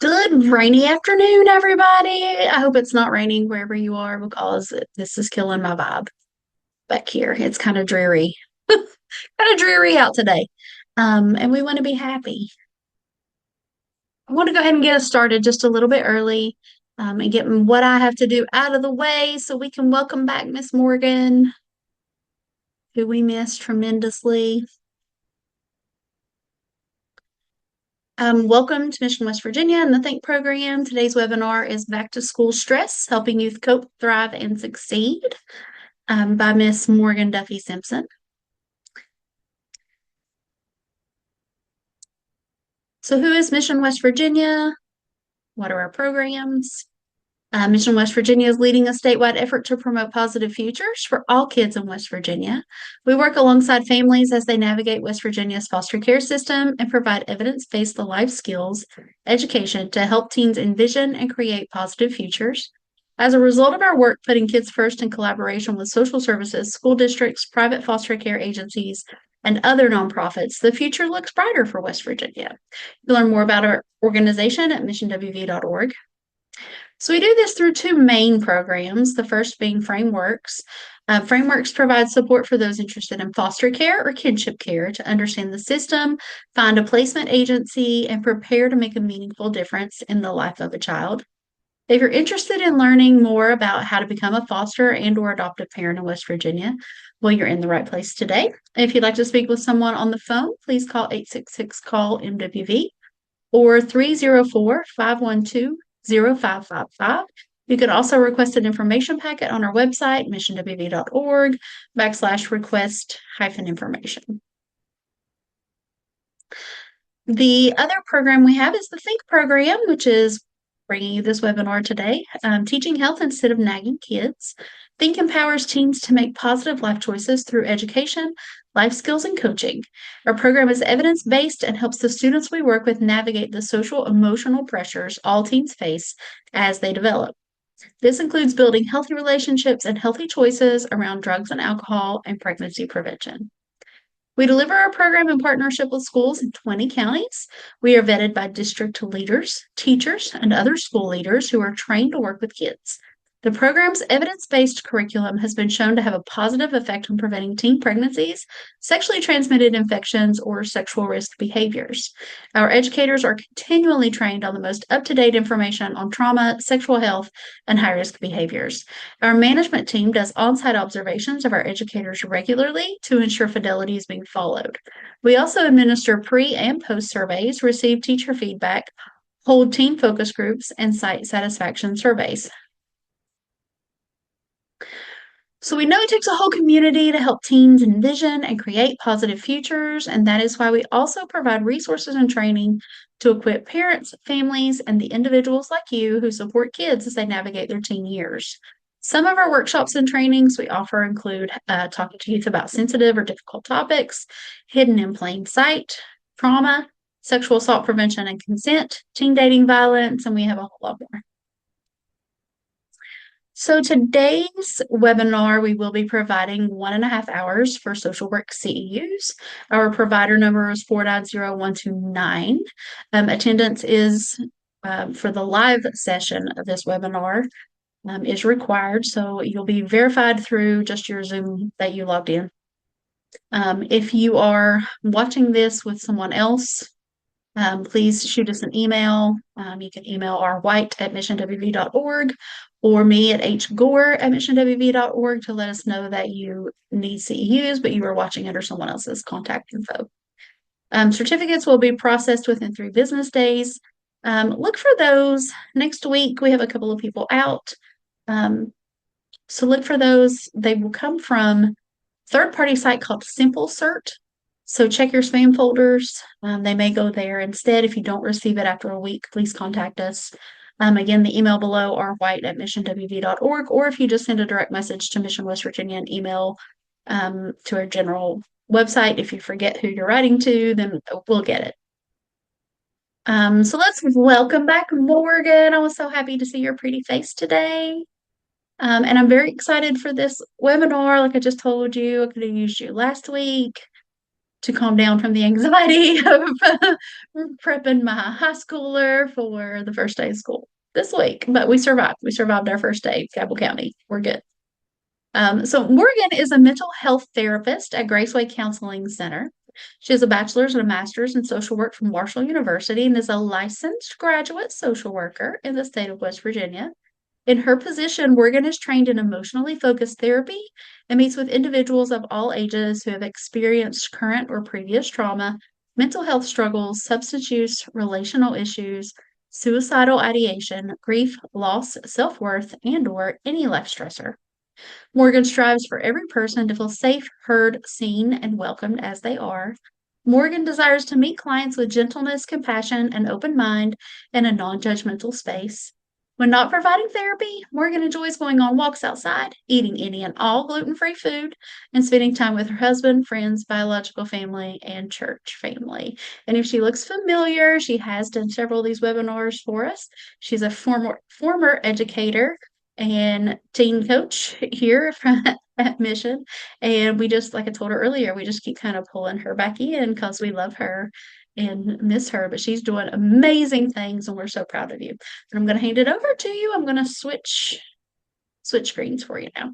Good rainy afternoon, everybody. I hope it's not raining wherever you are because this is killing my vibe back here. It's kind of dreary, kind of dreary out today. And we want to be happy. I want to go ahead and get us started just a little bit early, and get what I have to do out of the way so we can welcome back Miss Morgan, who we missed tremendously. Welcome to Mission West Virginia and the Think program. Today's webinar is Back to School Stress, Helping Youth Cope, Thrive, and Succeed, by Miss Morgan Duffy Simpson. So who is Mission West Virginia? What are our programs? Mission West Virginia is leading a statewide effort to promote positive futures for all kids in West Virginia. We work alongside families as they navigate West Virginia's foster care system and provide evidence-based life skills education to help teens envision and create positive futures. As a result of our work putting kids first in collaboration with social services, school districts, private foster care agencies, and other nonprofits, the future looks brighter for West Virginia. You can learn more about our organization at missionwv.org. So we do this through two main programs, the first being Frameworks. Frameworks provide support for those interested in foster care or kinship care to understand the system, find a placement agency, and prepare to make a meaningful difference in the life of a child. If you're interested in learning more about how to become a foster and or adoptive parent in West Virginia, well, you're in the right place today. If you'd like to speak with someone on the phone, please call 866-CALL-MWV or 304-512-0555. You can also request an information packet on our website, missionwv.org/request-information. The other program we have is the Think program, which is bringing you this webinar today, Teaching Health Instead of Nagging Kids. Think empowers teens to make positive life choices through education, life skills, and coaching. Our program is evidence-based and helps the students we work with navigate the social emotional pressures all teens face as they develop. This includes building healthy relationships and healthy choices around drugs and alcohol and pregnancy prevention. We deliver our program in partnership with schools in 20 counties. We are vetted by district leaders, teachers, and other school leaders who are trained to work with kids. The program's evidence-based curriculum has been shown to have a positive effect on preventing teen pregnancies, sexually transmitted infections, or sexual risk behaviors. Our educators are continually trained on the most up-to-date information on trauma, sexual health, and high-risk behaviors. Our management team does on-site observations of our educators regularly to ensure fidelity is being followed. We also administer pre- and post surveys, receive teacher feedback, hold teen focus groups, and site satisfaction surveys. So we know it takes a whole community to help teens envision and create positive futures, and that is why we also provide resources and training to equip parents, families, and the individuals like you who support kids as they navigate their teen years. Some of our workshops and trainings we offer include talking to youth about sensitive or difficult topics, hidden in plain sight, trauma, sexual assault prevention and consent, teen dating violence, and we have a whole lot more. So today's webinar, we will be providing 1.5 hours for social work CEUs. Our provider number is 490-129. Attendance is for the live session of this webinar is required. So you'll be verified through just your Zoom that you logged in. If you are watching this with someone else, please shoot us an email. You can email rwhite@missionwv.org or me at hgore@missionwv.org to let us know that you need CEUs, but you are watching under someone else's contact info. Certificates will be processed within 3 business days. Look for those. Next week, we have a couple of people out. So look for those. They will come from third-party site called Simple Cert. So check your spam folders. They may go there instead. If you don't receive it after a week, please contact us. Again, the email below are white@missionwv.org, or if you just send a direct message to Mission West Virginia and email to our general website, if you forget who you're writing to, then we'll get it. So let's welcome back Morgan. I was so happy to see your pretty face today. And I'm very excited for this webinar. Like I just told you, I could have used you last week. to calm down from the anxiety of prepping my high schooler for the first day of school this week. But we survived. We survived our first day, Cabell County. We're good. So Morgan is a mental health therapist at Graceway Counseling Center. She has a bachelor's and a master's in social work from Marshall University and is a licensed graduate social worker in the state of West Virginia. In her position, Morgan is trained in emotionally focused therapy and meets with individuals of all ages who have experienced current or previous trauma, mental health struggles, substance use, relational issues, suicidal ideation, grief, loss, self-worth, and/or any life stressor. Morgan strives for every person to feel safe, heard, seen, and welcomed as they are. Morgan desires to meet clients with gentleness, compassion, and open mind in a non judgmental space. When not providing therapy, Morgan enjoys going on walks outside, eating any and all gluten free food, and spending time with her husband, friends, biological family, and church family. And if she looks familiar, she has done several of these webinars for us. She's a former educator and teen coach here from at Mission. And we just, like I told her earlier, we just keep kind of pulling her back in because we love her and miss her. But she's doing amazing things, and we're so proud of you. And I'm going to hand it over to you. I'm going to switch screens for you now.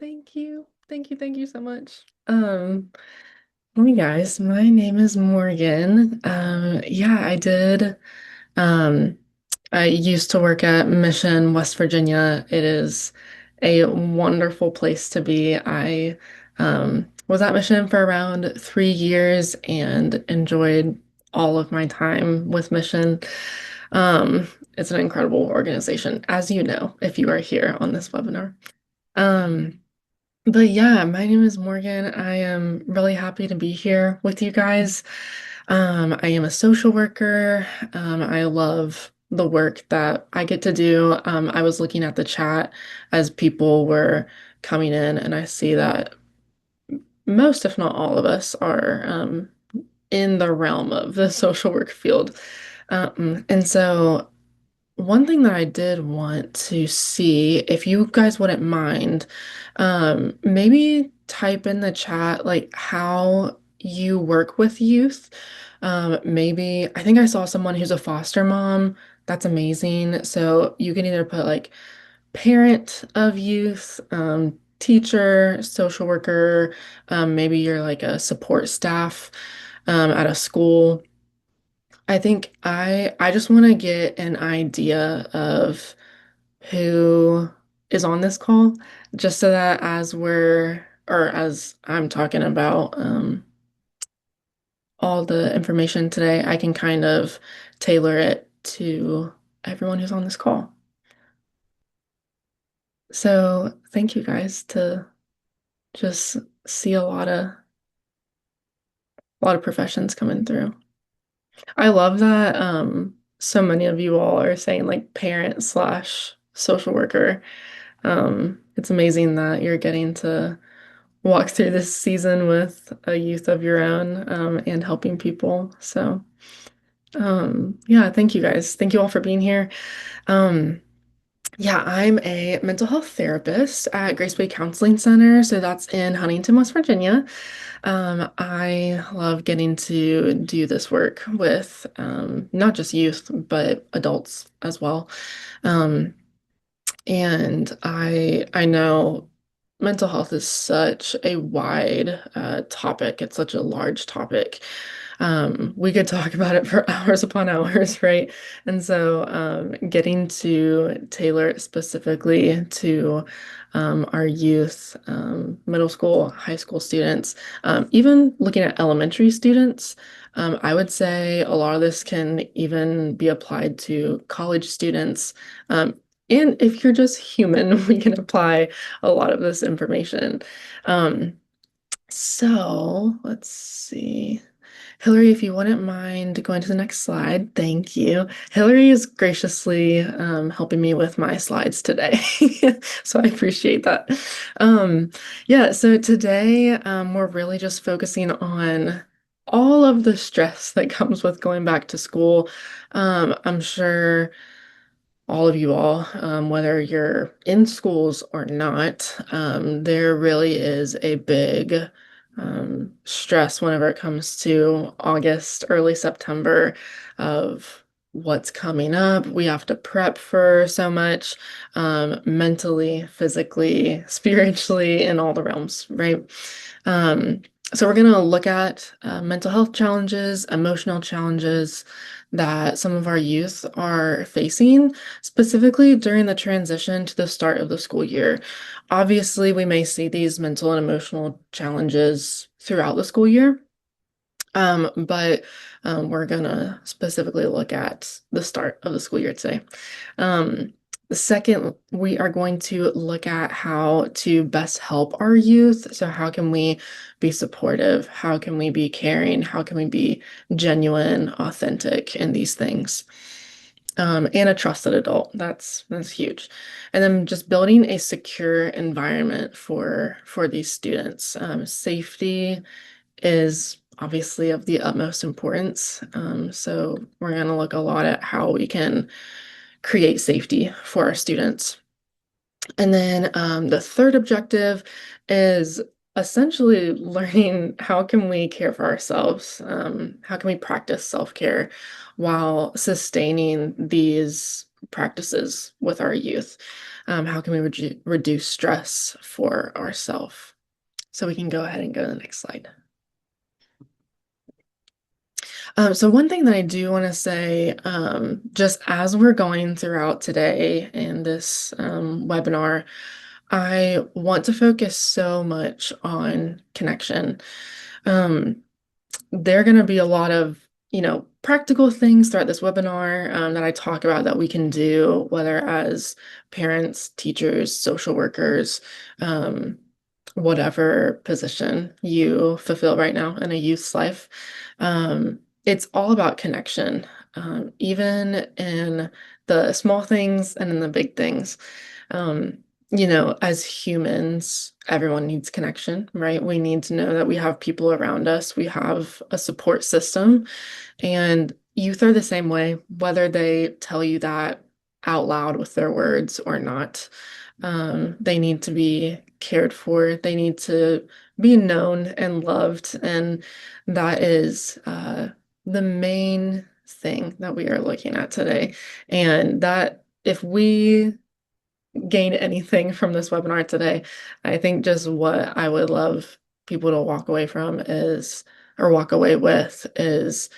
Thank you. Thank you. Thank you so much. Hey guys, my name is Morgan. Yeah, um, I used to work at Mission, West Virginia. It is a wonderful place to be. I was at Mission for around 3 years and enjoyed all of my time with Mission. Um, it's an incredible organization, as you know, if you are here on this webinar. Um, but yeah, my name is Morgan. I am really happy to be here with you guys. I am a social worker. I love the work that I get to do. I was looking at the chat as people were coming in, and I see that most, if not all of us, are in the realm of the social work field. And so one thing that I did want to see, if you guys wouldn't mind, maybe type in the chat like how you work with youth. Maybe I think I saw someone who's a foster mom. That's amazing. So you can either put like parent of youth, teacher, social worker, maybe you're like a support staff at a school. I think I just want to get an idea of who is on this call, just so that as I'm talking about all the information today, I can kind of tailor it to everyone who's on this call. So thank you guys to just see a lot of professions coming through. I love that so many of you all are saying like parent slash social worker. It's amazing that you're getting to walk through this season with a youth of your own and helping people. So yeah, thank you guys. Thank you all for being here. Um, yeah, I'm a mental health therapist at Graceway Counseling Center. So that's in Huntington, West Virginia. I love getting to do this work with not just youth, but adults as well. Um, and I know mental health is such a wide topic. It's such a large topic. We could talk about it for hours upon hours, right? And so getting to tailor it specifically to our youth, middle school, high school students, even looking at elementary students, I would say a lot of this can even be applied to college students. And if you're just human, we can apply a lot of this information. Um, so let's see. Hillary, if you wouldn't mind going to the next slide, thank you. Hillary is graciously helping me with my slides today, so I appreciate that. Um, yeah, so today we're really just focusing on all of the stress that comes with going back to school. I'm sure all of you all, whether you're in schools or not, there really is a big stress whenever it comes to August, early September of what's coming up. We have to prep for so much, mentally, physically, spiritually, in all the realms, right? Um, so we're going to look at mental health challenges, emotional challenges that some of our youth are facing, specifically during the transition to the start of the school year. Obviously, we may see these mental and emotional challenges throughout the school year, but we're gonna specifically look at the start of the school year today. Um, the second, we are going to look at how to best help our youth. So how can we be supportive? How can we be caring? How can we be genuine, authentic in these things? And a trusted adult. That's huge. And then just building a secure environment for these students. Safety is obviously of the utmost importance. So we're going to look a lot at how we can create safety for our students. And then the third objective is essentially learning how can we care for ourselves? How can we practice self-care while sustaining these practices with our youth? How can we reduce stress for ourselves? So we can go ahead and go to the next slide. So one thing that I do want to say, just as we're going throughout today in this webinar, I want to focus so much on connection. Um, there are going to be a lot of, practical things throughout this webinar that I talk about that we can do, whether as parents, teachers, social workers, um, whatever position you fulfill right now in a youth's life. It's all about connection, even in the small things and in the big things. Um, as humans, everyone needs connection, right? We need to know that we have people around us, we have a support system, and youth are the same way, whether they tell you that out loud with their words or not. They need to be cared for, they need to be known and loved, and that is the main thing that we are looking at today. And that if we gain anything from this webinar today, I think just what I would love people to walk away from is, or walk away with is,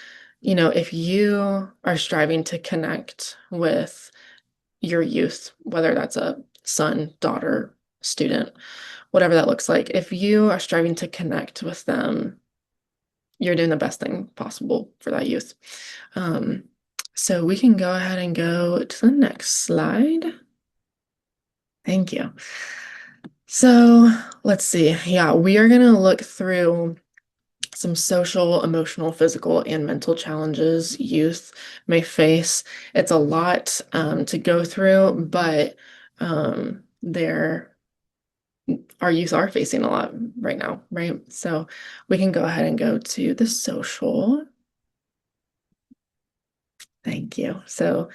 if you are striving to connect with your youth, whether that's a son, daughter, student, whatever that looks like, if you are striving to connect with them, you're doing the best thing possible for that youth. Um, so we can go ahead and go to the next slide. Thank you. So let's see. Yeah, we are going to look through some social, emotional, physical, and mental challenges youth may face. It's a lot to go through, but our youth are facing a lot right now, right? So we can go ahead and go to the social. Thank you. So,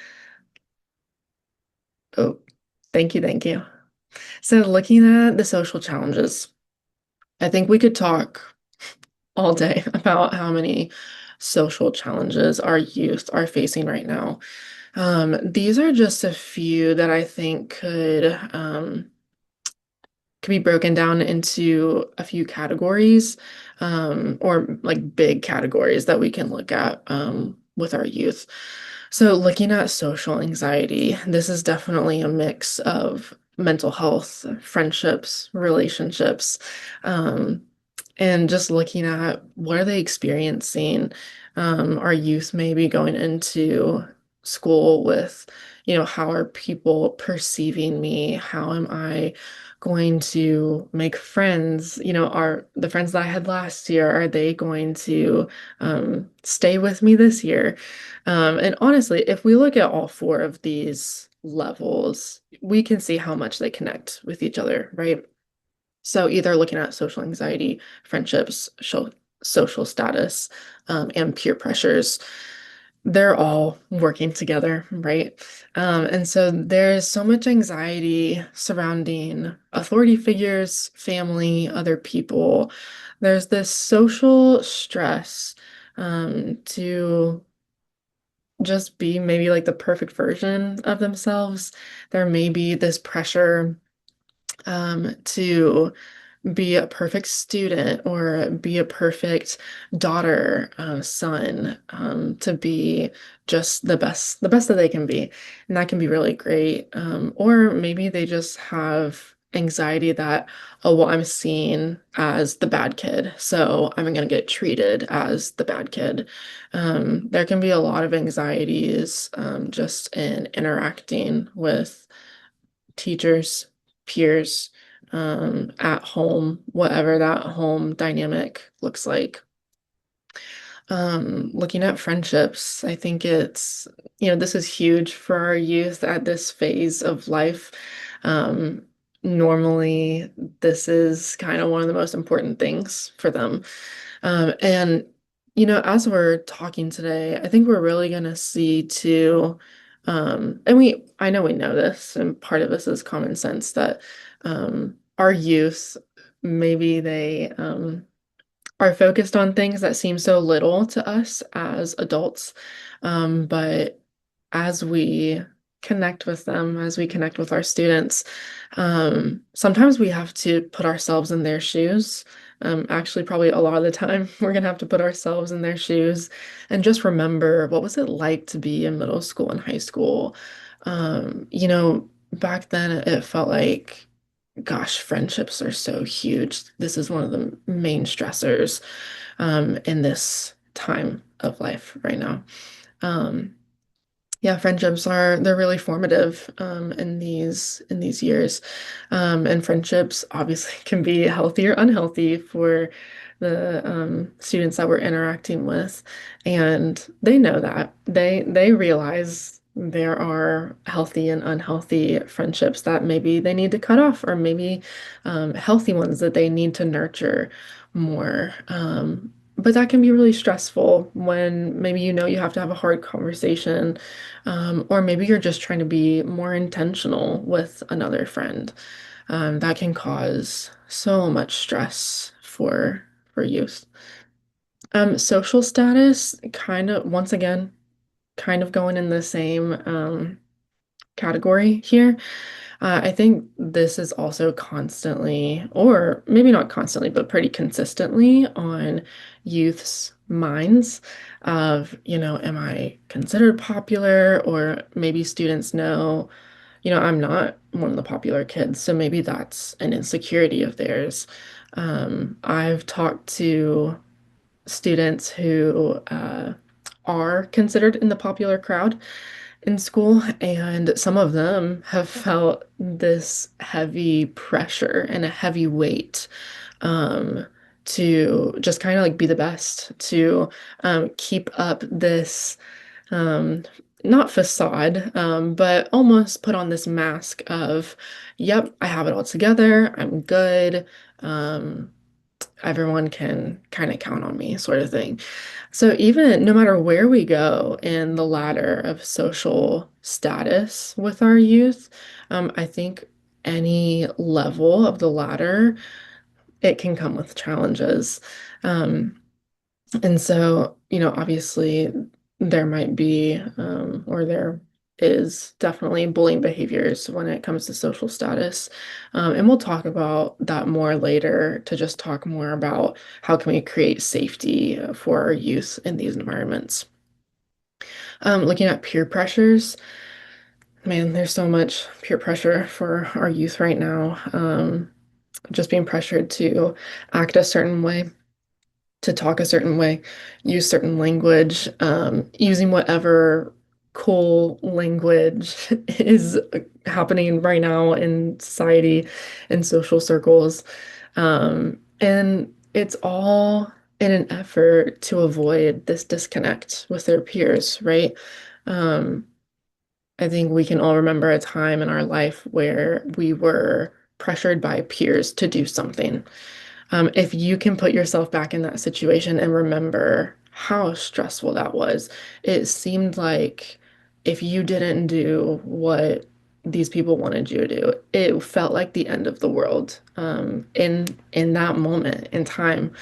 oh, thank you, thank you. So looking at the social challenges, I think we could talk all day about how many social challenges our youth are facing right now. These are just a few that I think could be broken down into a few categories, or like big categories that we can look at with our youth. So, looking at social anxiety, this is definitely a mix of mental health, friendships, relationships, um, and just looking at what are they experiencing. Our youth may be going into school with, how are people perceiving me? How am I going to make friends? Are the friends that I had last year, are they going to stay with me this year? And honestly, if we look at all four of these levels, we can see how much they connect with each other, right? So either looking at social anxiety, friendships, social status, and peer pressures. they're all working together, right? And so there's so much anxiety surrounding authority figures, family, other people. There's this social stress to just be maybe like the perfect version of themselves. There may be this pressure to be a perfect student or be a perfect daughter, son, to be just the best that they can be. And that can be really great. Or maybe they just have anxiety that, oh, well, I'm seen as the bad kid, so I'm going to get treated as the bad kid. There can be a lot of anxieties, just in interacting with teachers, peers, at home, whatever that home dynamic looks like. Looking at friendships, I think this is huge for our youth at this phase of life. Um, Normally, this is kind of one of the most important things for them. And, as we're talking today, I think we're really going to see too, I know we know this, and part of this is common sense that our youth, maybe they are focused on things that seem so little to us as adults. But as we connect with them, as we connect with our students, sometimes we have to put ourselves in their shoes. Actually, probably a lot of the time, we're gonna have to put ourselves in their shoes and just remember what was it like to be in middle school and high school. Back then it felt like, gosh, friendships are so huge. This is one of the main stressors in this time of life right now. Um, yeah, they're really formative in these years. And friendships obviously can be healthy or unhealthy for the students that we're interacting with. And they know that. They realize there are healthy and unhealthy friendships that maybe they need to cut off, or maybe healthy ones that they need to nurture more. But that can be really stressful when maybe you have to have a hard conversation, or maybe you're just trying to be more intentional with another friend. That can cause so much stress for youth. Social status, kind of, once again, kind of going in the same category here. I think this is also constantly, or maybe not constantly, but pretty consistently on youth's minds of, am I considered popular? Or maybe students know, I'm not one of the popular kids, so maybe that's an insecurity of theirs. I've talked to students who are considered in the popular crowd in school, and some of them have felt this heavy pressure and a heavy weight um, to just kind of like be the best, to keep up this um, not facade, but almost put on this mask of, yep, I have it all together, I'm good. Um, Everyone can kind of count on me, sort of thing. So even no matter where we go in the ladder of social status with our youth, I think any level of the ladder, it can come with challenges. Um, and so, obviously there might be, or there is definitely bullying behaviors when it comes to social status. And we'll talk about that more later to just talk more about how can we create safety for our youth in these environments. Looking at peer pressures, man, there's so much peer pressure for our youth right now. Just being pressured to act a certain way, to talk a certain way, use certain language, using whatever cool language is happening right now in society and social circles. And it's all in an effort to avoid this disconnect with their peers, right? Um, I think we can all remember a time in our life where we were pressured by peers to do something. If you can put yourself back in that situation and remember how stressful that was. It seemed like if you didn't do what these people wanted you to do, it felt like the end of the world in that moment in time.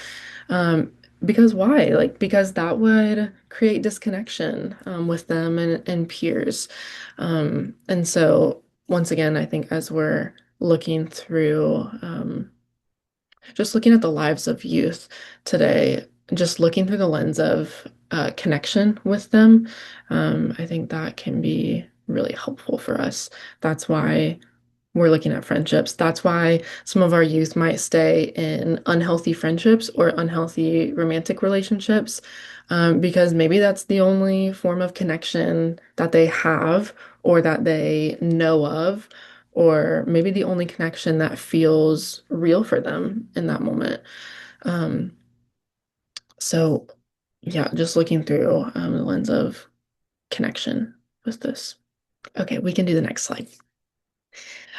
Um, because why? Like, because that would create disconnection with them and peers. And so, once again, I think as we're looking through, just looking at the lives of youth today, just looking through the lens of connection with them, I think that can be really helpful for us. That's why we're looking at friendships. That's why some of our youth might stay in unhealthy friendships or unhealthy romantic relationships, because maybe that's the only form of connection that they have or that they know of, or maybe the only connection that feels real for them in that moment. Um, so, yeah, just looking through the lens of connection with this. Okay, we can do the next slide.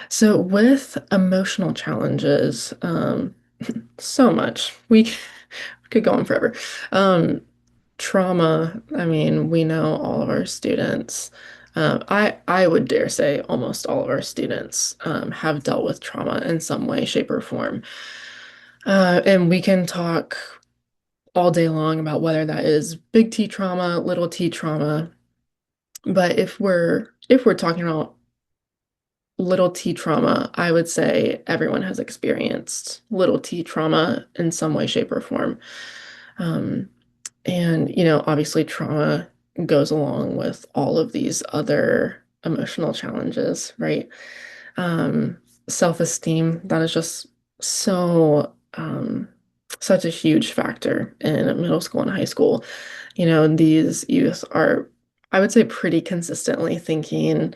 So with emotional challenges, so much. We could go on forever. Um, Trauma, I mean, we know all of our students. I would dare say almost all of our students have dealt with trauma in some way, shape, or form. And we can talk all day long about whether that is big T trauma, little T trauma. But if we're talking about little T trauma, I would say everyone has experienced little T trauma in some way, shape, or form. Um, and, obviously, trauma goes along with all of these other emotional challenges, right? Um, Self-esteem, that is just so, such a huge factor in middle school and high school. These youth are, I would say, pretty consistently thinking,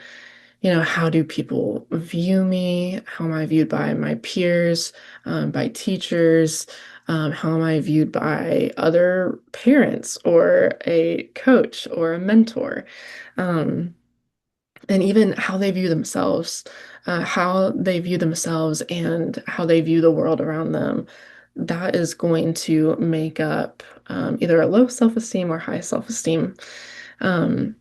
how do people view me? How am I viewed by my peers, by teachers? How am I viewed by other parents or a coach or a mentor? Um, and even how they view themselves, and how they view the world around them. That is going to make up either a low self-esteem or high self-esteem. Um,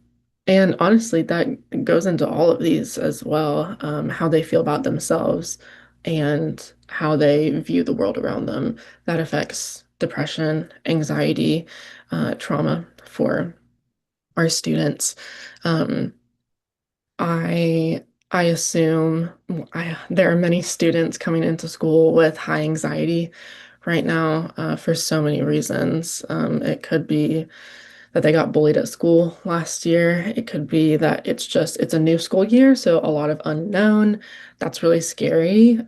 and honestly, that goes into all of these as well, how they feel about themselves and how they view the world around them. That affects depression, anxiety, trauma for our students. Um, I assume there are many students coming into school with high anxiety right now, for so many reasons. It could be that they got bullied at school last year. It could be that it's a new school year, so a lot of unknown. That's really scary.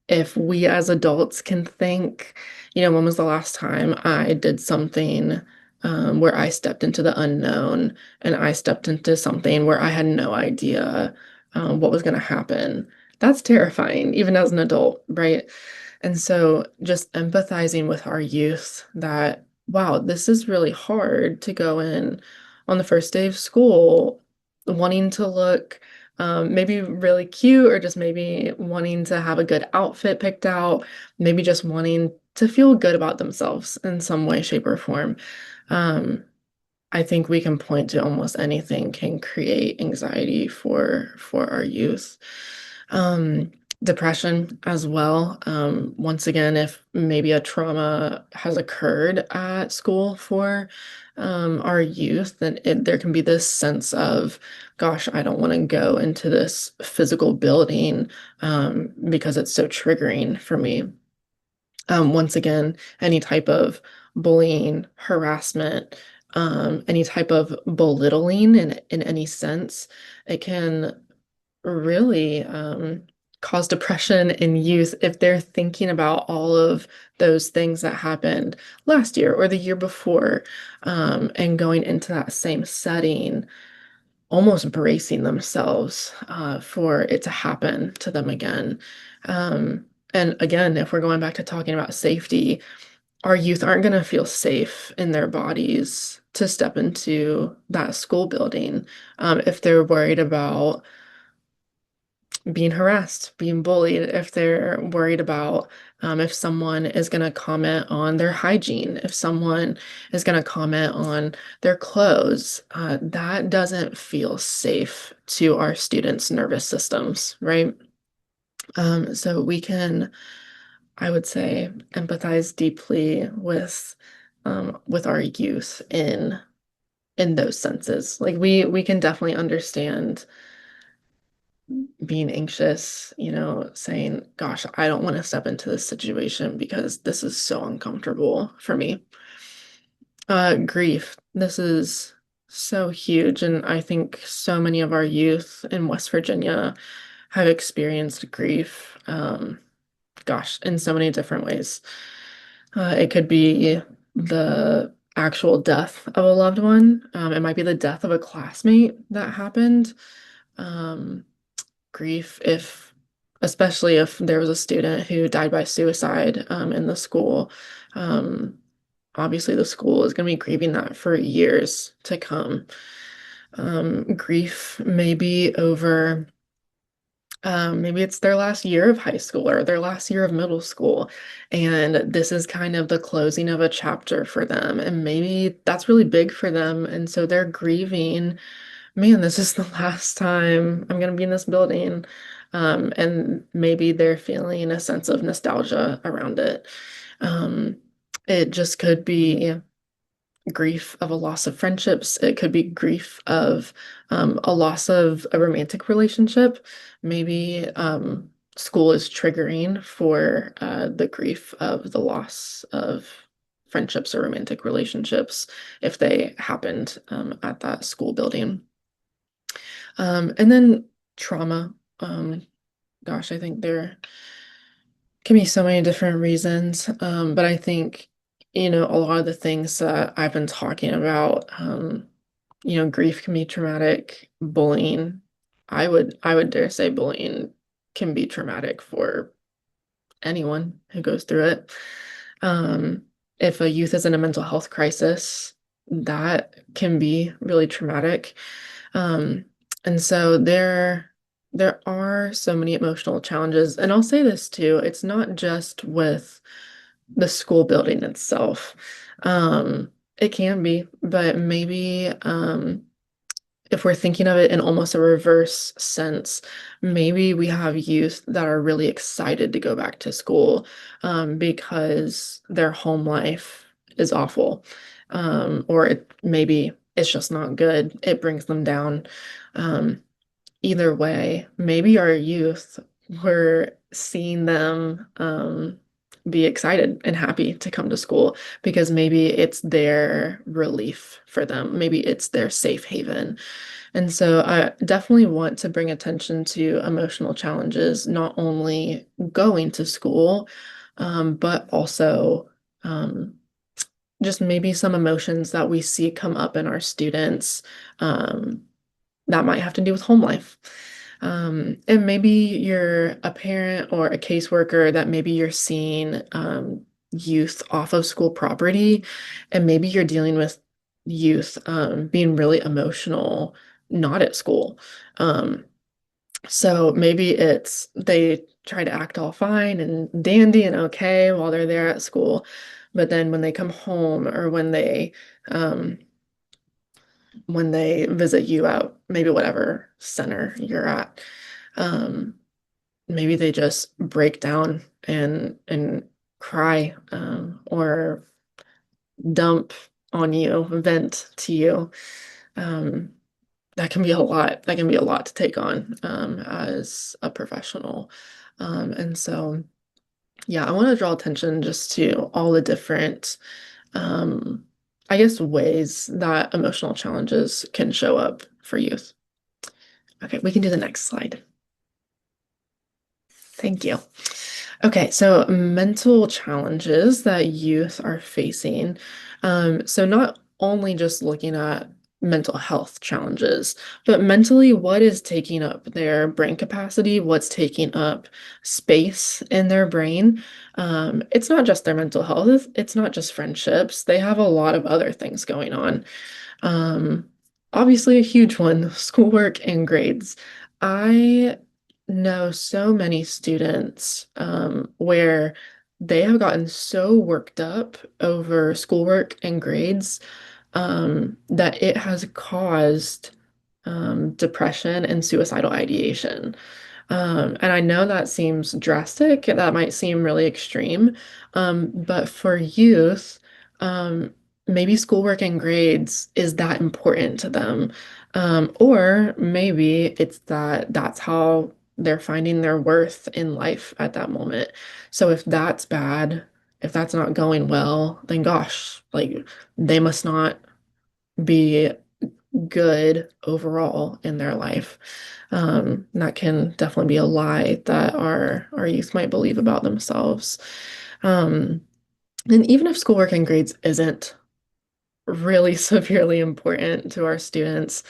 If we as adults can think, when was the last time I did something where I stepped into the unknown and I stepped into something where I had no idea what was going to happen? That's terrifying, even as an adult, right? And so just empathizing with our youth that, wow, this is really hard to go in on the first day of school, wanting to look maybe really cute, or just maybe wanting to have a good outfit picked out, maybe just wanting to feel good about themselves in some way, shape, or form. Um, I think we can point to almost anything can create anxiety for our youth. Um, Depression as well. Once again, if maybe a trauma has occurred at school for our youth, then there can be this sense of, gosh, I don't want to go into this physical building because it's so triggering for me. Once again, any type of bullying, harassment, any type of belittling in any sense, it can really cause depression in youth if they're thinking about all of those things that happened last year or the year before, and going into that same setting, almost bracing themselves for it to happen to them again. Um, and again, if we're going back to talking about safety, our youth aren't going to feel safe in their bodies to step into that school building if they're worried about being harassed, being bullied, if they're worried about if someone is going to comment on their hygiene, if someone is going to comment on their clothes, that doesn't feel safe to our students' nervous systems, right? So we can, I would say, empathize deeply with our youth in those senses. Like we can definitely understand being anxious, saying, gosh, I don't want to step into this situation because this is so uncomfortable for me. Grief. This is so huge, and I think so many of our youth in West Virginia have experienced grief, gosh, in so many different ways. It could be the actual death of a loved one. It might be the death of a classmate that happened. Um, Grief if especially if there was a student who died by suicide in the school. um, Obviously the school is going to be grieving that for years to come. Grief maybe over maybe it's their last year of high school or their last year of middle school, and this is kind of the closing of a chapter for them, and maybe that's really big for them, and so they're grieving, man, this is the last time I'm gonna be in this building. And maybe they're feeling a sense of nostalgia around it. Um, it just could be grief of a loss of friendships. It could be grief of a loss of a romantic relationship. Maybe school is triggering for the grief of the loss of friendships or romantic relationships if they happened at that school building. And then trauma. Gosh, I think there can be so many different reasons. But I think, a lot of the things that I've been talking about, grief can be traumatic. Bullying, I would dare say bullying can be traumatic for anyone who goes through it. Um, if a youth is in a mental health crisis, that can be really traumatic. Um, and so there are so many emotional challenges. And I'll say this too, it's not just with the school building itself. It can be, but maybe if we're thinking of it in almost a reverse sense, maybe we have youth that are really excited to go back to school because their home life is awful. Or maybe it's just not good. It brings them down. Um, Either way, maybe our youth, we're seeing them be excited and happy to come to school because maybe it's their relief for them. Maybe it's their safe haven. And so I definitely want to bring attention to emotional challenges, not only going to school, but also um, just maybe some emotions that we see come up in our students. That might have to do with home life. And maybe you're a parent or a caseworker that maybe you're seeing youth off of school property, and maybe you're dealing with youth being really emotional, not at school. Um, so maybe it's they try to act all fine and dandy and okay while they're there at school, but then when they come home or um, when they visit you at maybe whatever center you're at. Um, Maybe they just break down and cry or dump on you, vent to you. Um, that can be a lot. That can be a lot to take on as a professional. And so, yeah, I want to draw attention just to all the different um, I guess, ways that emotional challenges can show up for youth. Okay, we can do the next slide. Thank you. Okay, so mental challenges that youth are facing. So not only just looking at mental health challenges, but mentally, what is taking up their brain capacity? What's taking up space in their brain? It's not just their mental health, it's not just friendships. They have a lot of other things going on. Um, Obviously, a huge one, schoolwork and grades. I know so many students where they have gotten so worked up over schoolwork and grades that it has caused depression and suicidal ideation. And I know that seems drastic, that might seem really extreme, but for youth, um, maybe schoolwork and grades is that important to them. Or maybe it's that that's how they're finding their worth in life at that moment. So if that's bad, if that's not going well, then gosh, like they must not be good overall in their life. That can definitely be a lie that our youth might believe about themselves. Um, and even if schoolwork and grades isn't really severely important to our students,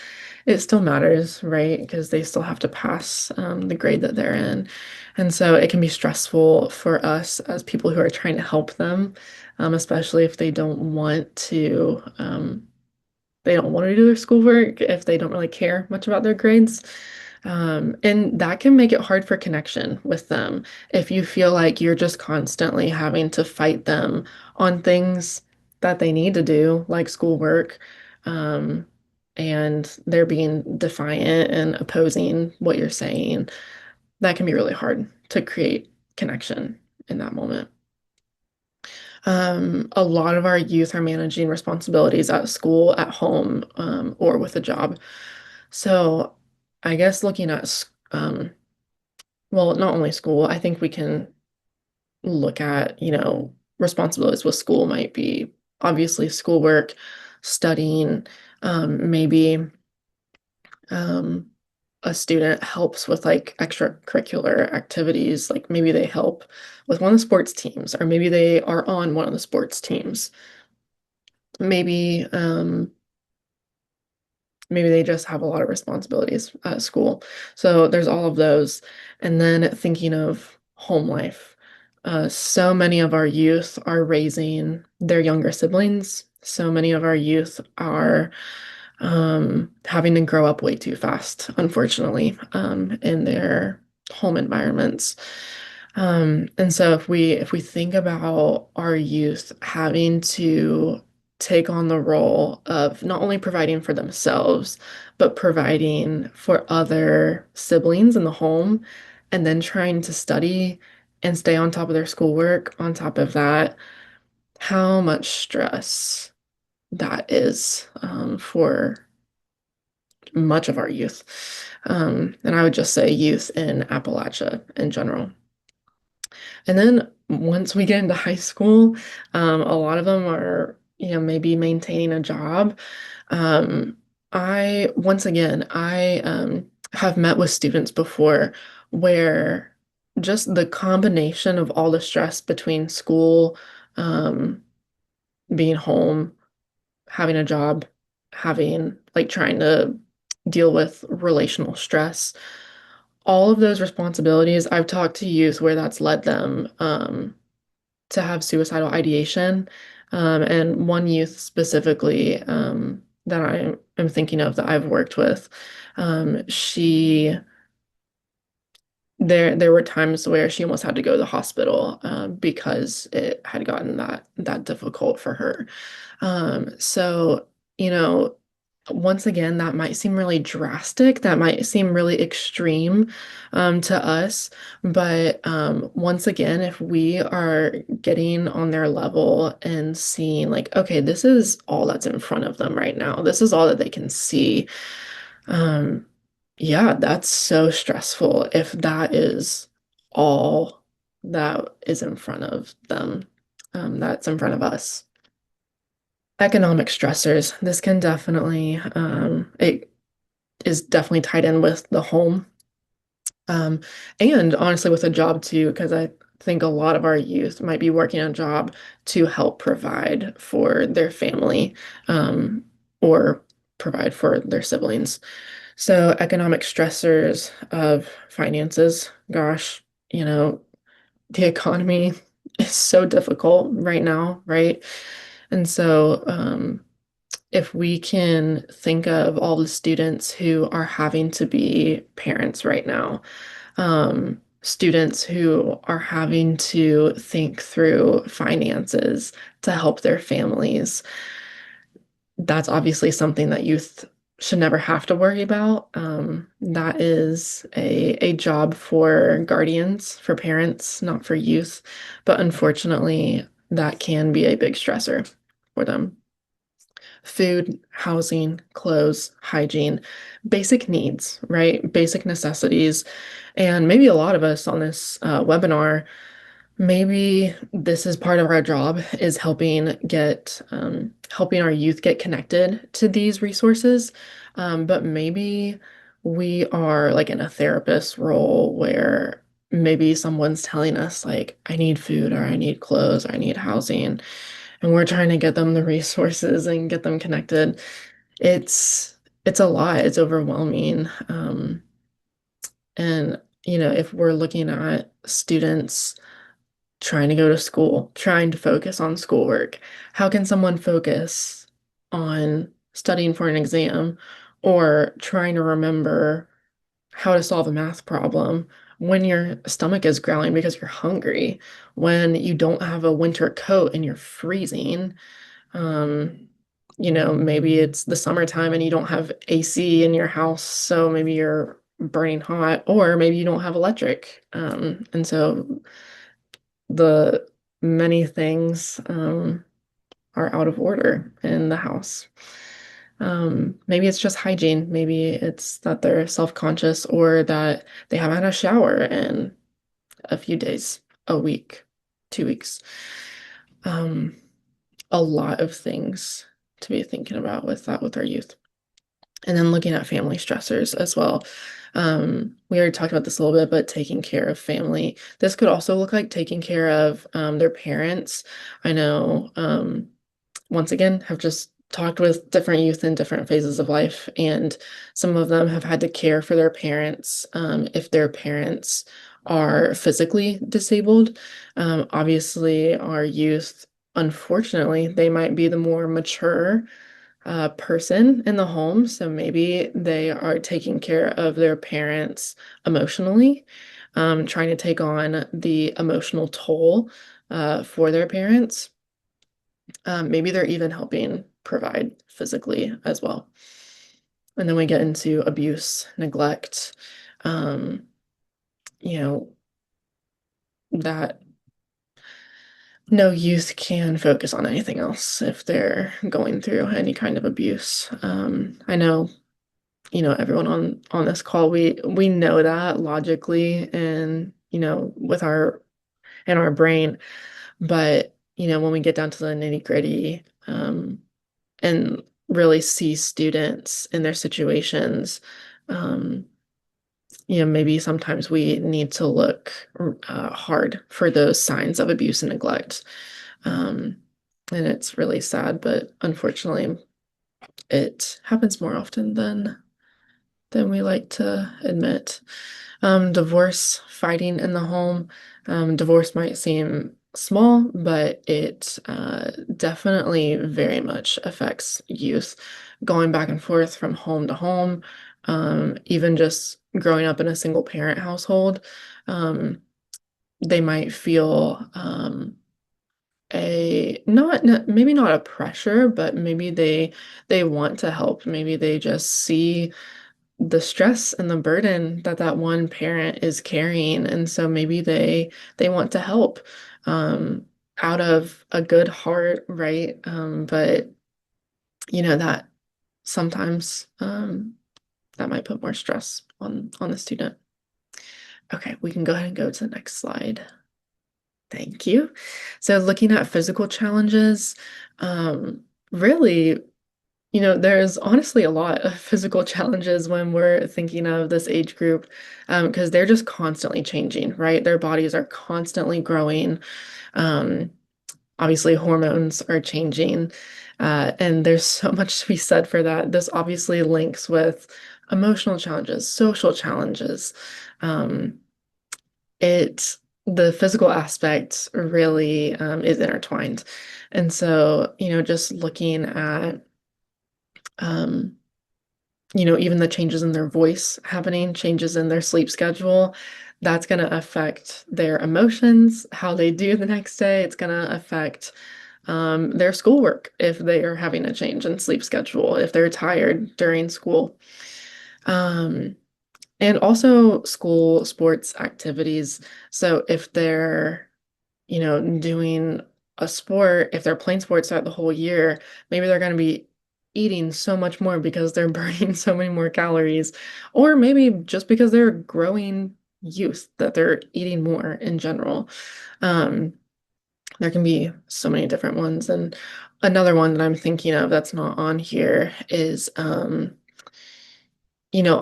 it still matters, right? Because they still have to pass the grade that they're in. And so it can be stressful for us as people who are trying to help them, especially if they don't want to do their schoolwork, if they don't really care much about their grades. And that can make it hard for connection with them if you feel like you're just constantly having to fight them on things that they need to do, like schoolwork, um, and they're being defiant and opposing what you're saying. That can be really hard to create connection in that moment. A lot of our youth are managing responsibilities at school, at home, or with a job. So I guess looking at, well, not only school, I think we can look at, responsibilities with school might be obviously schoolwork, studying, maybe um, a student helps with like extracurricular activities, like maybe they help with one of the sports teams, or maybe they are on one of the sports teams. Maybe maybe they just have a lot of responsibilities at school. So there's all of those. And then thinking of home life. So many of our youth are raising their younger siblings. So many of our youth are having to grow up way too fast, unfortunately, in their home environments. And so if we think about our youth having to take on the role of not only providing for themselves, but providing for other siblings in the home, and then trying to study and stay on top of their schoolwork, on top of that, how much stress that is for much of our youth. And I would just say youth in Appalachia in general. And then once we get into high school, a lot of them are, maybe maintaining a job. Um, once again, I have met with students before where just the combination of all the stress between school, um, being home, having a job, having like trying to deal with relational stress, all of those responsibilities, I've talked to youth where that's led them to have suicidal ideation. And one youth specifically that I am thinking of that I've worked with, she there were times where she almost had to go to the hospital because it had gotten that difficult for her. So, you know, once again, that might seem really drastic, that might seem really extreme to us, but once again, if we are getting on their level and seeing like, okay, this is all that's in front of them right now, this is all that they can see. Um, yeah, that's so stressful if that is all that is in front of them, that's in front of us. Economic stressors. This can definitely, it is definitely tied in with the home. Um, and honestly with a job too, because I think a lot of our youth might be working a job to help provide for their family, or provide for their siblings. So economic stressors of finances, gosh, the economy is so difficult right now, right? And so if we can think of all the students who are having to be parents right now, students who are having to think through finances to help their families. That's obviously something that youth should never have to worry about. That is a job for guardians, for parents, not for youth. But unfortunately, that can be a big stressor for them. Food, housing, clothes, hygiene, basic needs, right? Basic necessities. And maybe a lot of us on this webinar, maybe this is part of our job is helping our youth get connected to these resources. But maybe we are like in a therapist role where maybe someone's telling us like, I need food or I need clothes or I need housing, and we're trying to get them the resources and get them connected. It's it's a lot. It's overwhelming. And if we're looking at students trying to go to school, trying to focus on schoolwork. How can someone focus on studying for an exam or trying to remember how to solve a math problem when your stomach is growling because you're hungry, when you don't have a winter coat and you're freezing? Um, maybe it's the summertime and you don't have AC in your house, so maybe you're burning hot, or maybe you don't have electric. And so the many things are out of order in the house. Maybe it's just hygiene. Maybe it's that they're self-conscious or that they haven't had a shower in a few days, a week, 2 weeks. Um, a lot of things to be thinking about with that with our youth. And then looking at family stressors as well. We already talked about this a little bit, but taking care of family. This could also look like taking care of their parents. I know, once again, have just talked with different youth in different phases of life, and some of them have had to care for their parents if their parents are physically disabled. Obviously, our youth, unfortunately, they might be the more mature person in the home. So maybe they are taking care of their parents emotionally, trying to take on the emotional toll for their parents. Maybe they're even helping provide physically as well. And then we get into abuse, neglect, um, you know, that no youth can focus on anything else if they're going through any kind of abuse. I know everyone on this call, we know that logically and with our in our brain, but when we get down to the nitty-gritty, and really see students in their situations, um maybe sometimes we need to look hard for those signs of abuse and neglect. um and it's really sad, but unfortunately it happens more often than we like to admit. Divorce, fighting in the home. Divorce might seem small, but it definitely very much affects youth going back and forth from home to home. Even just growing up in a single parent household, they might feel a not maybe not a pressure, but maybe they want to help. Maybe they just see the stress and the burden that that one parent is carrying, and so maybe they want to help um out of a good heart, right? But that sometimes that might put more stress on the student. Okay, we can go ahead and go to the next slide. Thank you. So looking at physical challenges, really, there's honestly a lot of physical challenges when we're thinking of this age group, because they're just constantly changing, right? Their bodies are constantly growing. Um, Obviously, hormones are changing, and there's so much to be said for that. This obviously links with emotional challenges, social challenges. Um, it the physical aspect really is intertwined, and so just looking at even the changes in their voice happening, changes in their sleep schedule, that's going to affect their emotions, how they do the next day. It's going to affect their schoolwork if they are having a change in sleep schedule, if they're tired during school. Um, and also school sports activities. So if they're, doing a sport, if they're playing sports throughout the whole year, maybe they're going to be eating so much more because they're burning so many more calories, or maybe just because they're growing youth that they're eating more in general. Um, there can be so many different ones. And another one that I'm thinking of that's not on here is, a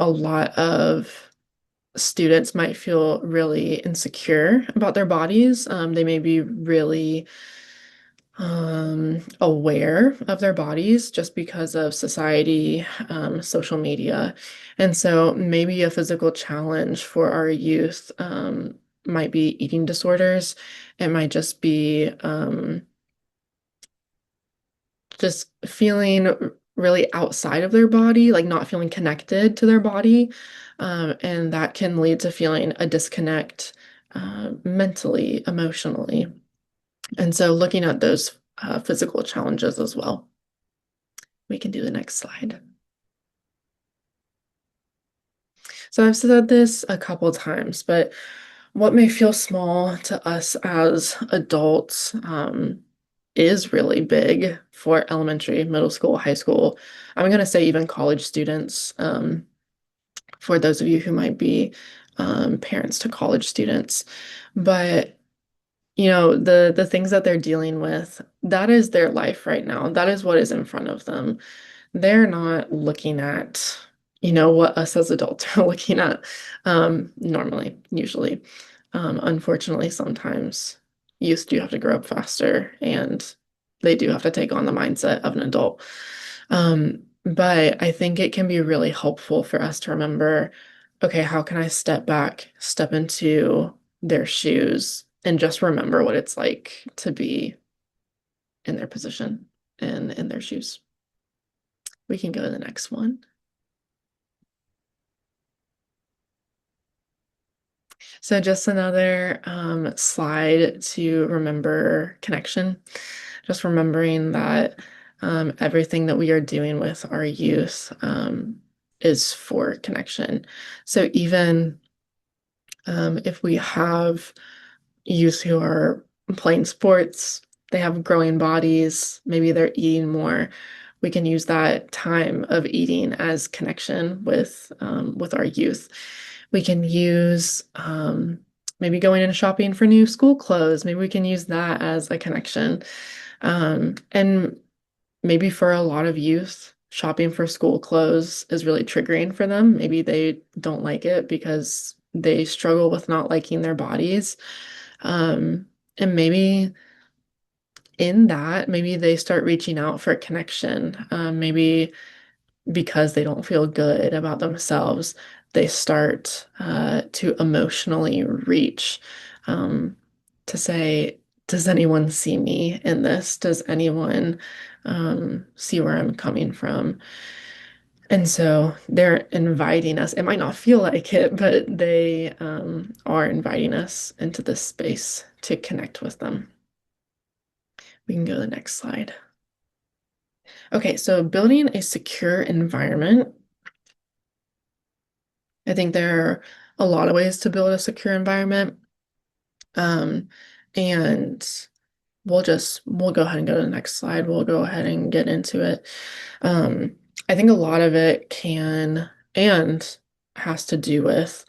lot of students might feel really insecure about their bodies. They may be really aware of their bodies just because of society, social media. And so maybe a physical challenge for our youth might be eating disorders. It might just be just feeling really outside of their body, like not feeling connected to their body. And that can lead to feeling a disconnect mentally, emotionally. And so looking at those physical challenges as well. We can do the next slide. So I've said this a couple times, but what may feel small to us as adults is really big for elementary, middle school, high school. I'm going to say even college students, for those of you who might be parents to college students. But the things that they're dealing with, that is their life right now. That is what is in front of them. They're not looking at, what us as adults are looking at normally, usually. Unfortunately, sometimes youth do have to grow up faster and they do have to take on the mindset of an adult. But I think it can be really helpful for us to remember, okay, how can I step back, step into their shoes, and just remember what it's like to be in their position and in their shoes. We can go to the next one. So just another slide to remember connection. Just remembering that everything that we are doing with our youth is for connection. So even if we have youth who are playing sports, they have growing bodies, maybe they're eating more. We can use that time of eating as connection with our youth. We can use maybe going in shopping for new school clothes. Maybe we can use that as a connection. And maybe for a lot of youth, shopping for school clothes is really triggering for them. Maybe they don't like it because they struggle with not liking their bodies. And maybe in that, maybe they start reaching out for a connection. Maybe because they don't feel good about themselves, they start to emotionally reach to say, does anyone see me in this? Does anyone see where I'm coming from? And so they're inviting us. It might not feel like it, but they are inviting us into this space to connect with them. We can go to the next slide. Okay, so building a secure environment. I think there are a lot of ways to build a secure environment. Um, and we'll go ahead and go to the next slide. We'll go ahead and get into it. Um, I think a lot of it can and has to do with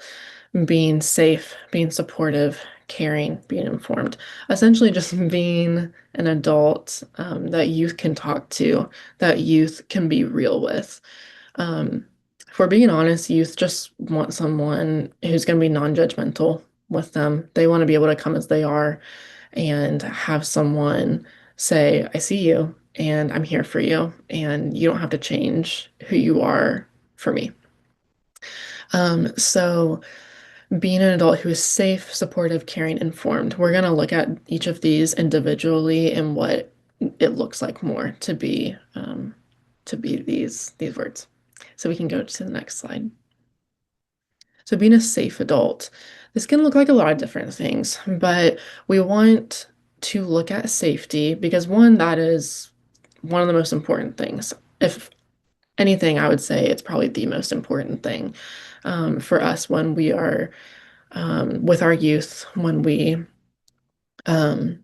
being safe, being supportive, caring, being informed. Essentially, just being an adult that youth can talk to, that youth can be real with. Um, if we're being honest, youth just want someone who's going to be non-judgmental with them. They want to be able to come as they are and have someone say, I see you and I'm here for you, and you don't have to change who you are for me. So being an adult who is safe, supportive, caring, informed, we're going to look at each of these individually and what it looks like more to be these words. So we can go to the next slide. So being a safe adult, This can look like a lot of different things, but we want to look at safety because one, that is one of the most important things. If anything, I would say it's probably the most important thing for us when we are with our youth, when we um,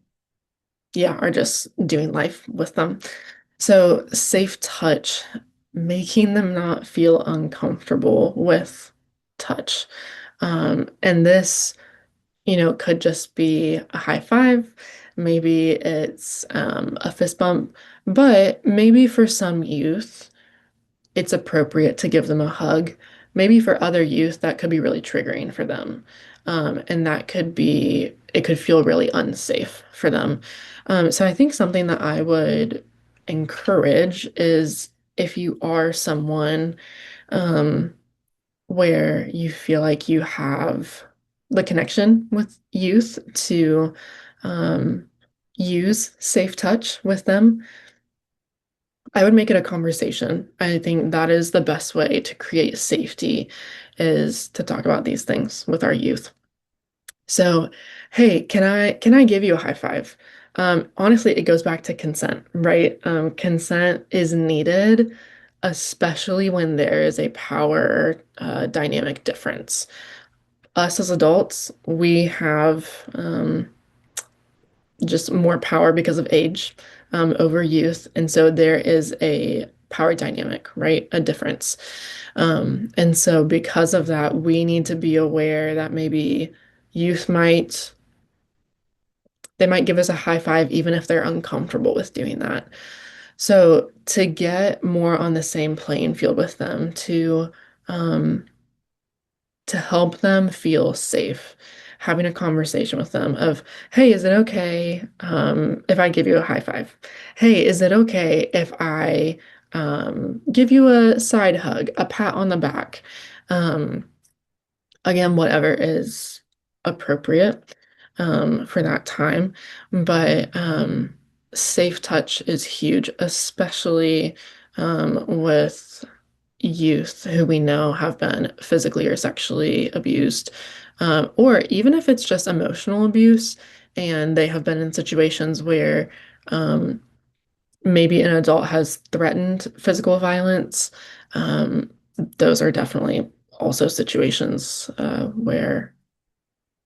yeah, are just doing life with them. So safe touch, making them not feel uncomfortable with touch. And this, could just be a high five. Maybe it's a fist bump, but maybe for some youth, it's appropriate to give them a hug. Maybe for other youth, that could be really triggering for them. And it could feel really unsafe for them. So I think something that I would encourage is if you are someone um, where you feel like you have the connection with youth to um, use safe touch with them, I would make it a conversation. I think that is the best way to create safety is to talk about these things with our youth. So, hey, can I give you a high five? Honestly, it goes back to consent, right? Consent is needed, especially when there is a power dynamic difference. Us as adults, we have just more power because of age over youth. And so there is a power dynamic, right? A difference. And so because of that, we need to be aware that maybe youth might, they might give us a high five even if they're uncomfortable with doing that. So to get more on the same playing field with them, um, to help them feel safe, having a conversation with them of, hey, is it okay if I give you a high five? Hey, is it okay if I give you a side hug, a pat on the back? Um, Again, whatever is appropriate for that time. But safe touch is huge, especially with youth who we know have been physically or sexually abused, or even if it's just emotional abuse and they have been in situations where um, maybe an adult has threatened physical violence. Um, those are definitely also situations where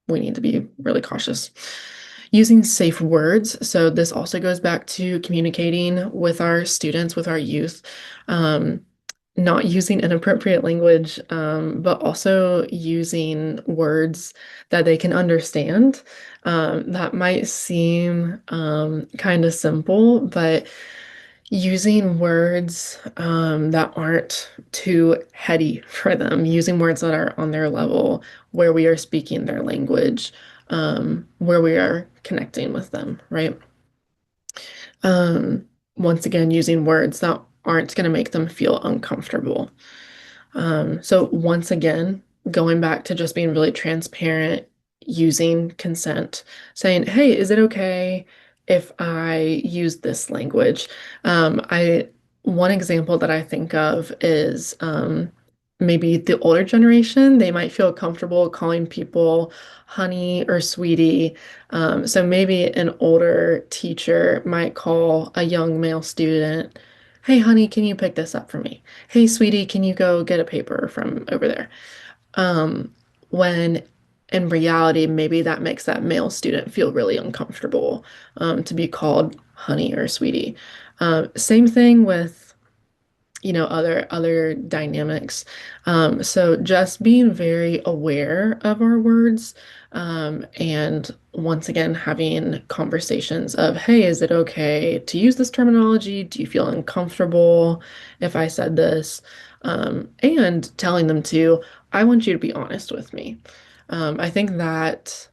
we need to be really cautious. Using safe words. So this also goes back to communicating with our students, with our youth, um, not using inappropriate language, but also using words that they can understand. That might seem kind of simple, but using words that aren't too heady for them, using words that are on their level, where we are speaking their language, where we are connecting with them, right? Um, Once again, using words that aren't going to make them feel uncomfortable. So once again, going back to just being really transparent, using consent, saying, "Hey, is it okay if I use this language?" I One example that I think of is maybe the older generation, they might feel comfortable calling people honey or sweetie. So maybe an older teacher might call a young male student, "Hey, honey, can you pick this up for me? Hey, sweetie, can you go get a paper from over there?" Um, when in reality, maybe that makes that male student feel really uncomfortable to be called honey or sweetie. Same thing with other dynamics. So just being very aware of our words, and once again having conversations of, hey, is it okay to use this terminology? Do you feel uncomfortable if I said this? And telling them to, I want you to be honest with me. I think that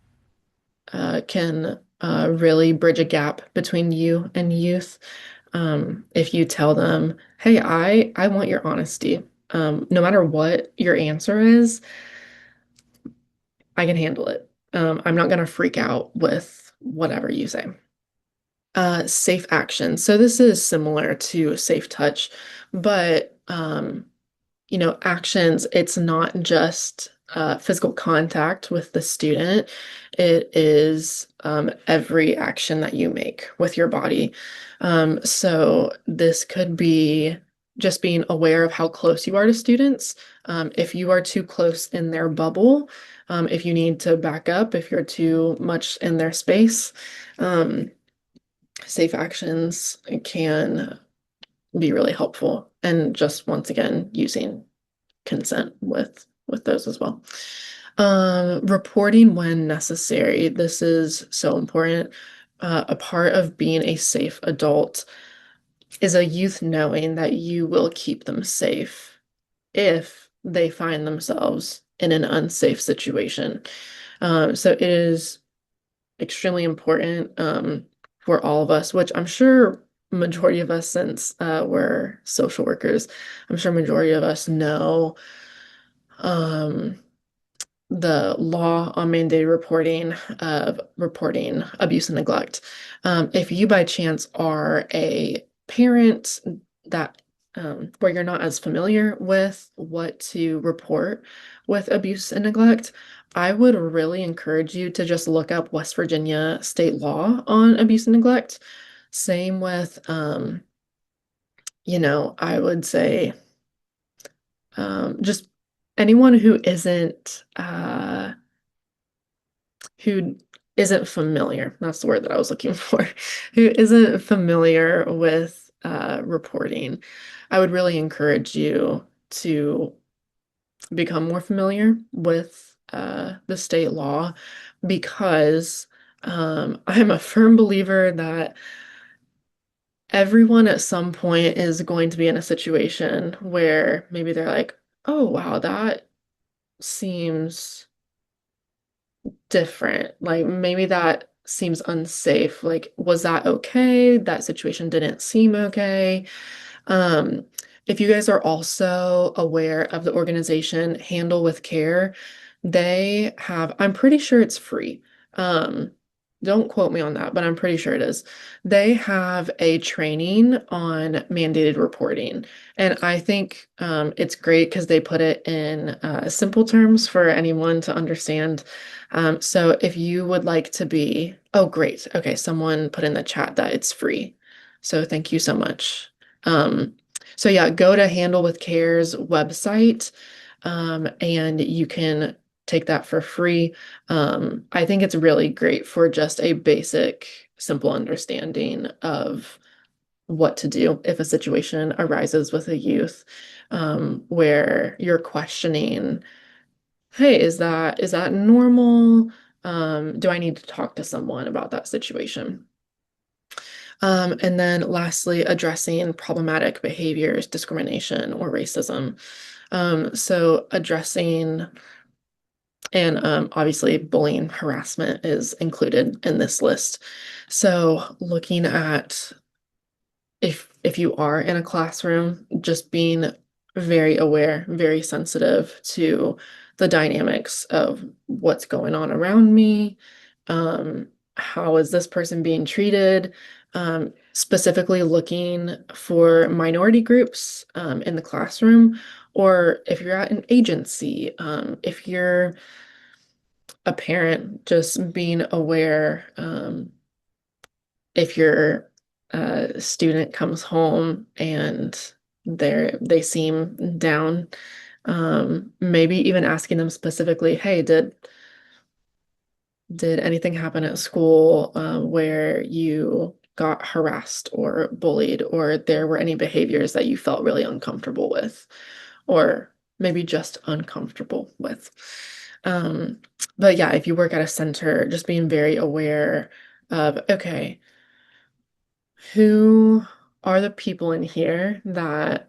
can really bridge a gap between you and youth. If you tell them, "Hey, I want your honesty. No matter what your answer is, I can handle it. I'm not gonna freak out with whatever you say." Safe action. So this is similar to safe touch, but actions, it's not just physical contact with the student. It is every action that you make with your body. So this could be just being aware of how close you are to students. If you are too close in their bubble, if you need to back up, if you're too much in their space, um, safe actions can be really helpful. And just once again, using consent with those as well. Reporting when necessary. This is so important. A part of being a safe adult is a youth knowing that you will keep them safe if they find themselves in an unsafe situation. So it is extremely important for all of us, which I'm sure majority of us, since we're social workers, I'm sure majority of us know um, the law on mandated reporting of reporting abuse and neglect. If you by chance are a parent that where you're not as familiar with what to report with abuse and neglect, I would really encourage you to just look up West Virginia state law on abuse and neglect. Same with, I would say just anyone who isn't familiar, that's the word that I was looking for, who isn't familiar with reporting, I would really encourage you to become more familiar with the state law because I'm a firm believer that everyone at some point is going to be in a situation where maybe they're like, oh, wow, that seems different. Like maybe that seems unsafe. Like, was that okay? That situation didn't seem okay. Um, if you guys are also aware of the organization Handle with Care, they have, I'm pretty sure it's free. Um, don't quote me on that, but I'm pretty sure it is. They have a training on mandated reporting. And I think it's great because they put it in simple terms for anyone to understand. So if you would like to be, oh, great. Okay, someone put in the chat that it's free. So thank you so much. Um, so yeah, go to Handle with Care's website, and you can take that for free. I think it's really great for just a basic, simple understanding of what to do if a situation arises with a youth, where you're questioning, hey, is that normal? Do I need to talk to someone about that situation? And then lastly, addressing problematic behaviors, discrimination, or racism. So addressing and obviously bullying, harassment is included in this list. So looking at if you are in a classroom, just being very aware, very sensitive to the dynamics of what's going on around me. How is this person being treated? Specifically looking for minority groups in the classroom, or if you're at an agency, if you're a parent, just being aware. If your student comes home and they seem down, maybe even asking them specifically, hey, did anything happen at school where you got harassed or bullied, or there were any behaviors that you felt really uncomfortable with, or maybe just uncomfortable with. Um, but yeah, if you work at a center, just being very aware of, okay, who are the people in here that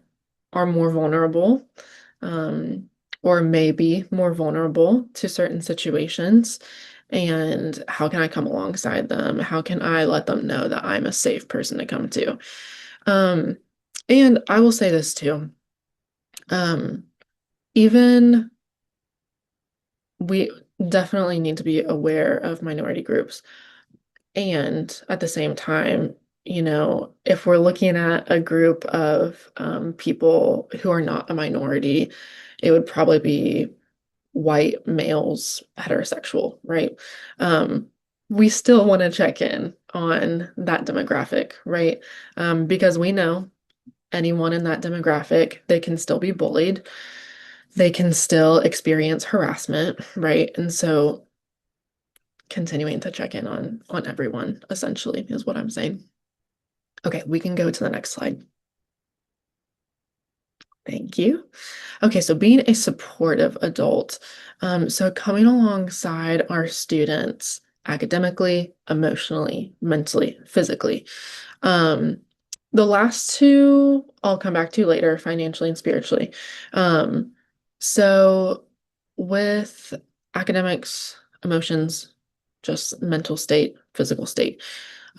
are more vulnerable, um, or maybe more vulnerable to certain situations? And how can I come alongside them? How can I let them know that I'm a safe person to come to? Um, and I will say this too. Um, even we definitely need to be aware of minority groups. And at the same time, if we're looking at a group of people who are not a minority, it would probably be white males, heterosexual, right? Um, we still want to check in on that demographic, right? Because we know anyone in that demographic, they can still be bullied, they can still experience harassment, right? And so continuing to check in on everyone essentially is what I'm saying. Okay, we can go to the next slide. Thank you. Okay, so being a supportive adult. So coming alongside our students academically, emotionally, mentally, physically. Um, the last two I'll come back to later, financially and spiritually. Um, so with academics, emotions, just mental state, physical state.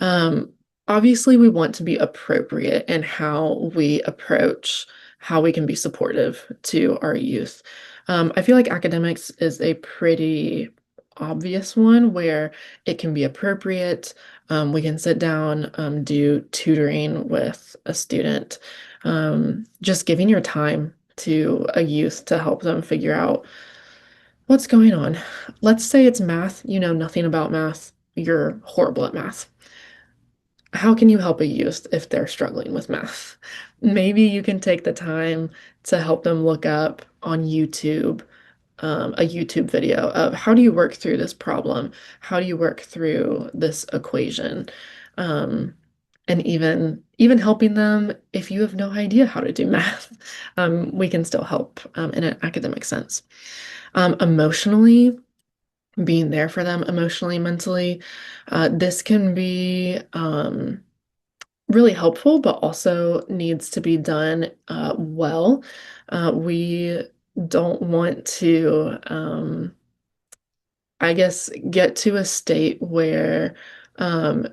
Um, Obviously, we want to be appropriate in how we approach how we can be supportive to our youth. I feel like academics is a pretty obvious one where it can be appropriate. We can sit down, do tutoring with a student, just giving your time to a youth to help them figure out what's going on. Let's say it's math, you know nothing about math, you're horrible at math. How can you help a youth if they're struggling with math? Maybe you can take the time to help them look up on YouTube, a YouTube video of how do you work through this problem? How do you work through this equation? Um, and even helping them if you have no idea how to do math, we can still help in an academic sense. Emotionally, being there for them emotionally, mentally, this can be really helpful, but also needs to be done well. We don't want to, I guess, get to a state where um,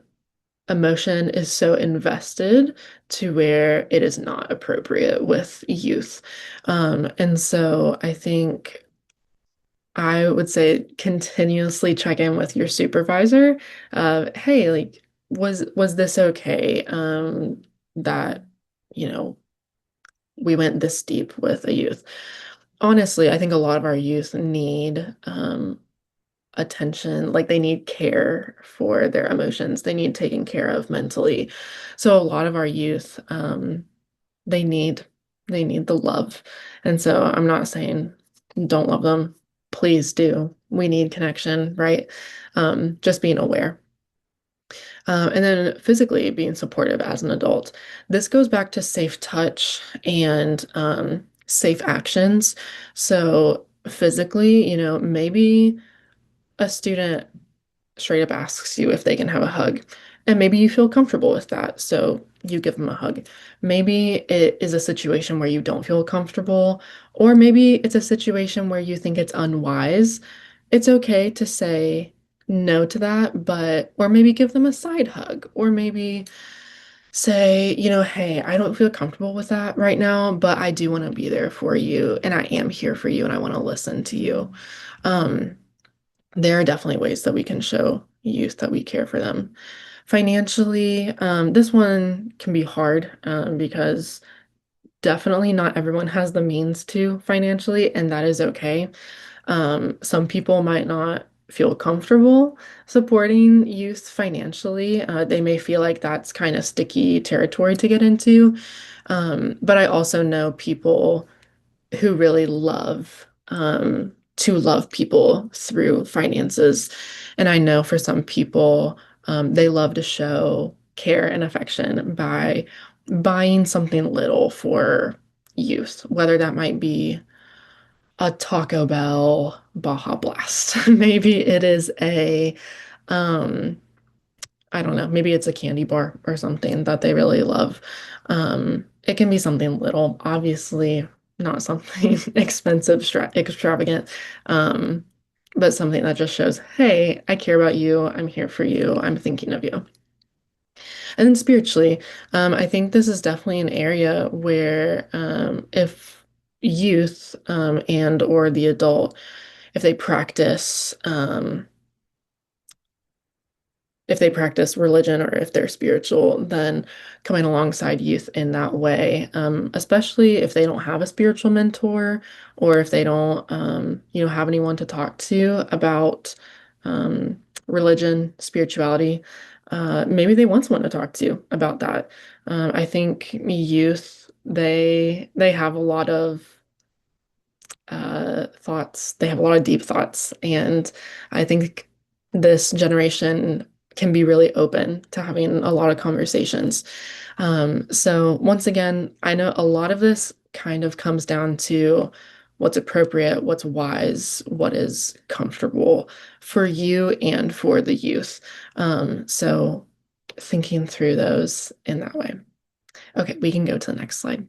emotion is so invested to where it is not appropriate with youth. And so I think I would say continuously check in with your supervisor. Hey, like, was this okay? That, you know, we went this deep with a youth. Honestly, I think a lot of our youth need attention, like they need care for their emotions. They need taken care of mentally. So a lot of our youth, they need they need the love. And so I'm not saying don't love them. Please do. We need connection, right? Just being aware. And then physically being supportive as an adult. This goes back to safe touch and safe actions. So physically, maybe a student straight up asks you if they can have a hug. And maybe you feel comfortable with that, so you give them a hug. Maybe it is a situation where you don't feel comfortable, or maybe it's a situation where you think it's unwise. It's okay to say no to that, or maybe give them a side hug, or maybe say, hey, I don't feel comfortable with that right now, but I do want to be there for you, and I am here for you, and I want to listen to you. Um, there are definitely ways that we can show youth that we care for them. Financially, this one can be hard because definitely not everyone has the means to financially, and that is okay. Some people might not feel comfortable supporting youth financially. They may feel like that's kind of sticky territory to get into. But I also know people who really love to love people through finances. And I know for some people, they love to show care and affection by buying something little for youth, whether that might be a Taco Bell Baja Blast. Maybe it is um, I don't know, maybe it's a candy bar or something that they really love. It can be something little, obviously not something extravagant, um, but something that just shows, hey, I care about you, I'm here for you, I'm thinking of you. And then spiritually, I think this is definitely an area where if youth and or the adult, if they practice if they practice religion or if they're spiritual, then coming alongside youth in that way, especially if they don't have a spiritual mentor or if they don't, have anyone to talk to about religion, spirituality. Maybe they want someone to talk to about that. I think youth, they have a lot of thoughts. They have a lot of deep thoughts, and I think this generation can be really open to having a lot of conversations. So once again, I know a lot of this kind of comes down to what's appropriate, what's wise, what is comfortable for you and for the youth. So thinking through those in that way. Okay, we can go to the next slide.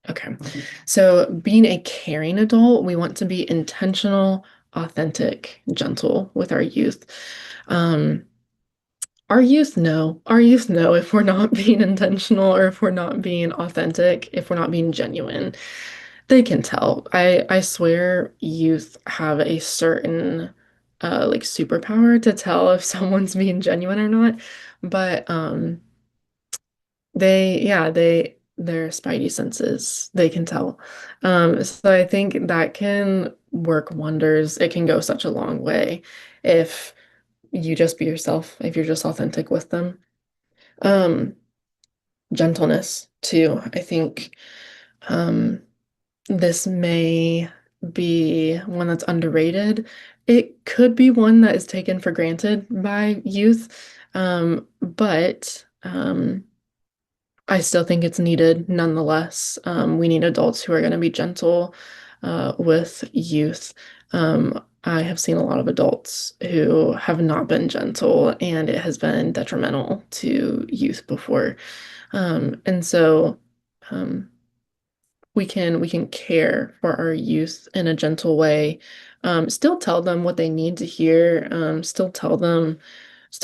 Okay. So being a caring adult, we want to be intentional, authentic, gentle with our youth. Um, our youth know if we're not being intentional or if we're not being authentic, if we're not being genuine. They can tell. I swear youth have a certain like superpower to tell if someone's being genuine or not. But their spidey senses, they can tell. So I think that can work wonders. It can go such a long way if you just be yourself, if you're just authentic with them. Um, Gentleness too. I think um this may be one that's underrated. It could be one that is taken for granted by youth. But I still think it's needed nonetheless. We need adults who are going to be gentle with youth. I have seen a lot of adults who have not been gentle, and it has been detrimental to youth before. And so um, we can care for our youth in a gentle way. Still tell them what they need to hear. Still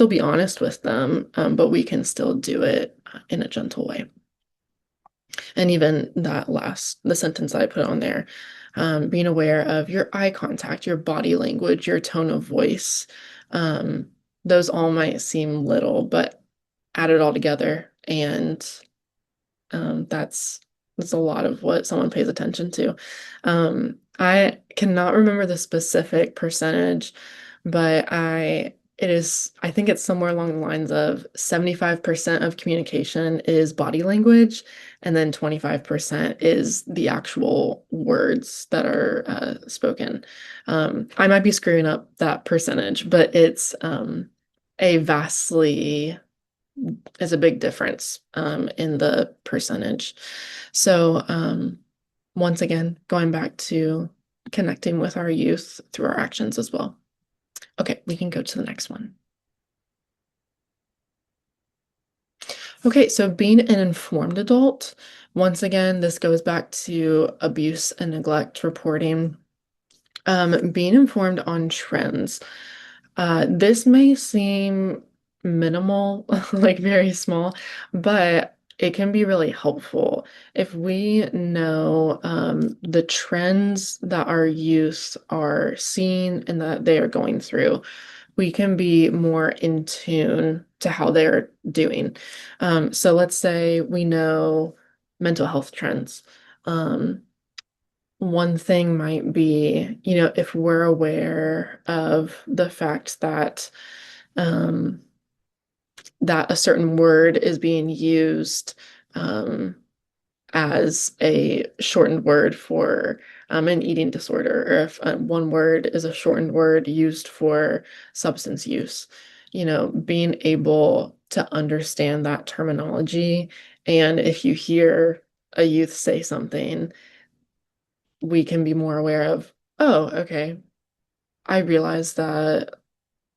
be honest with them, but we can still do it in a gentle way. And even the sentence that I put on there, being aware of your eye contact, your body language, your tone of voice. Um, those all might seem little, but add it all together, and that's a lot of what someone pays attention to. I cannot remember the specific percentage, but I think it's somewhere along the lines of 75% of communication is body language, and then 25% is the actual words that are spoken. I might be screwing up that percentage, but a vastly is a big difference in the percentage. So, once again, going back to connecting with our youth through our actions as well. Okay, we can go to the next one. Okay, so being an informed adult, once again, this goes back to abuse and neglect reporting. Being informed on trends. This may seem minimal, like very small, but it can be really helpful if we know the trends that our youth are seeing and that they are going through. We can be more in tune to how they're doing. So let's say we know mental health trends. Um, One thing might be, if we're aware of the fact um, that a certain word is being used um, as a shortened word for an eating disorder, or if one word is a shortened word used for substance use, being able to understand that terminology. And if you hear a youth say something, we can be more aware of, oh, okay, I realized that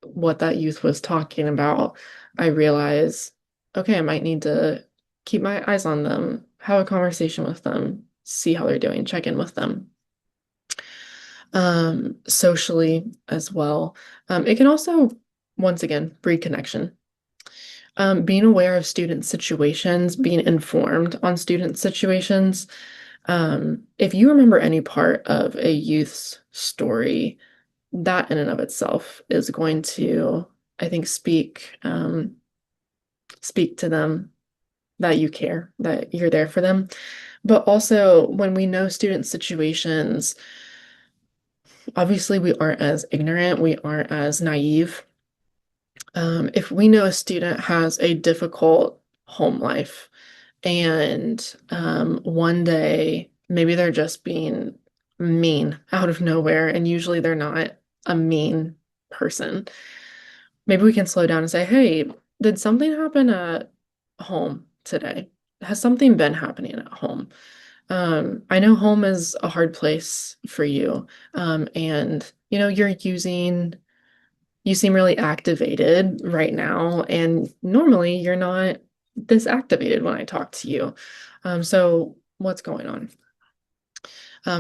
what that youth was talking about. I realize, okay, I might need to keep my eyes on them, have a conversation with them, see how they're doing, check in with them. Socially as well. It can also, once again, breed connection. Being aware of student situations, being informed on student situations. If you remember any part of a youth's story, that in and of itself is going to I think speak to them that you care, that you're there for them. But also, when we know student situations, obviously we aren't as ignorant, we aren't as naive. If we know a student has a difficult home life and one day maybe they're just being mean out of nowhere, and usually they're not a mean person, maybe we can slow down and say, hey, did something happen at home today? Has something been happening at home? I know home is a hard place for you. And you seem really activated right now, and normally you're not this activated when I talk to you. So what's going on?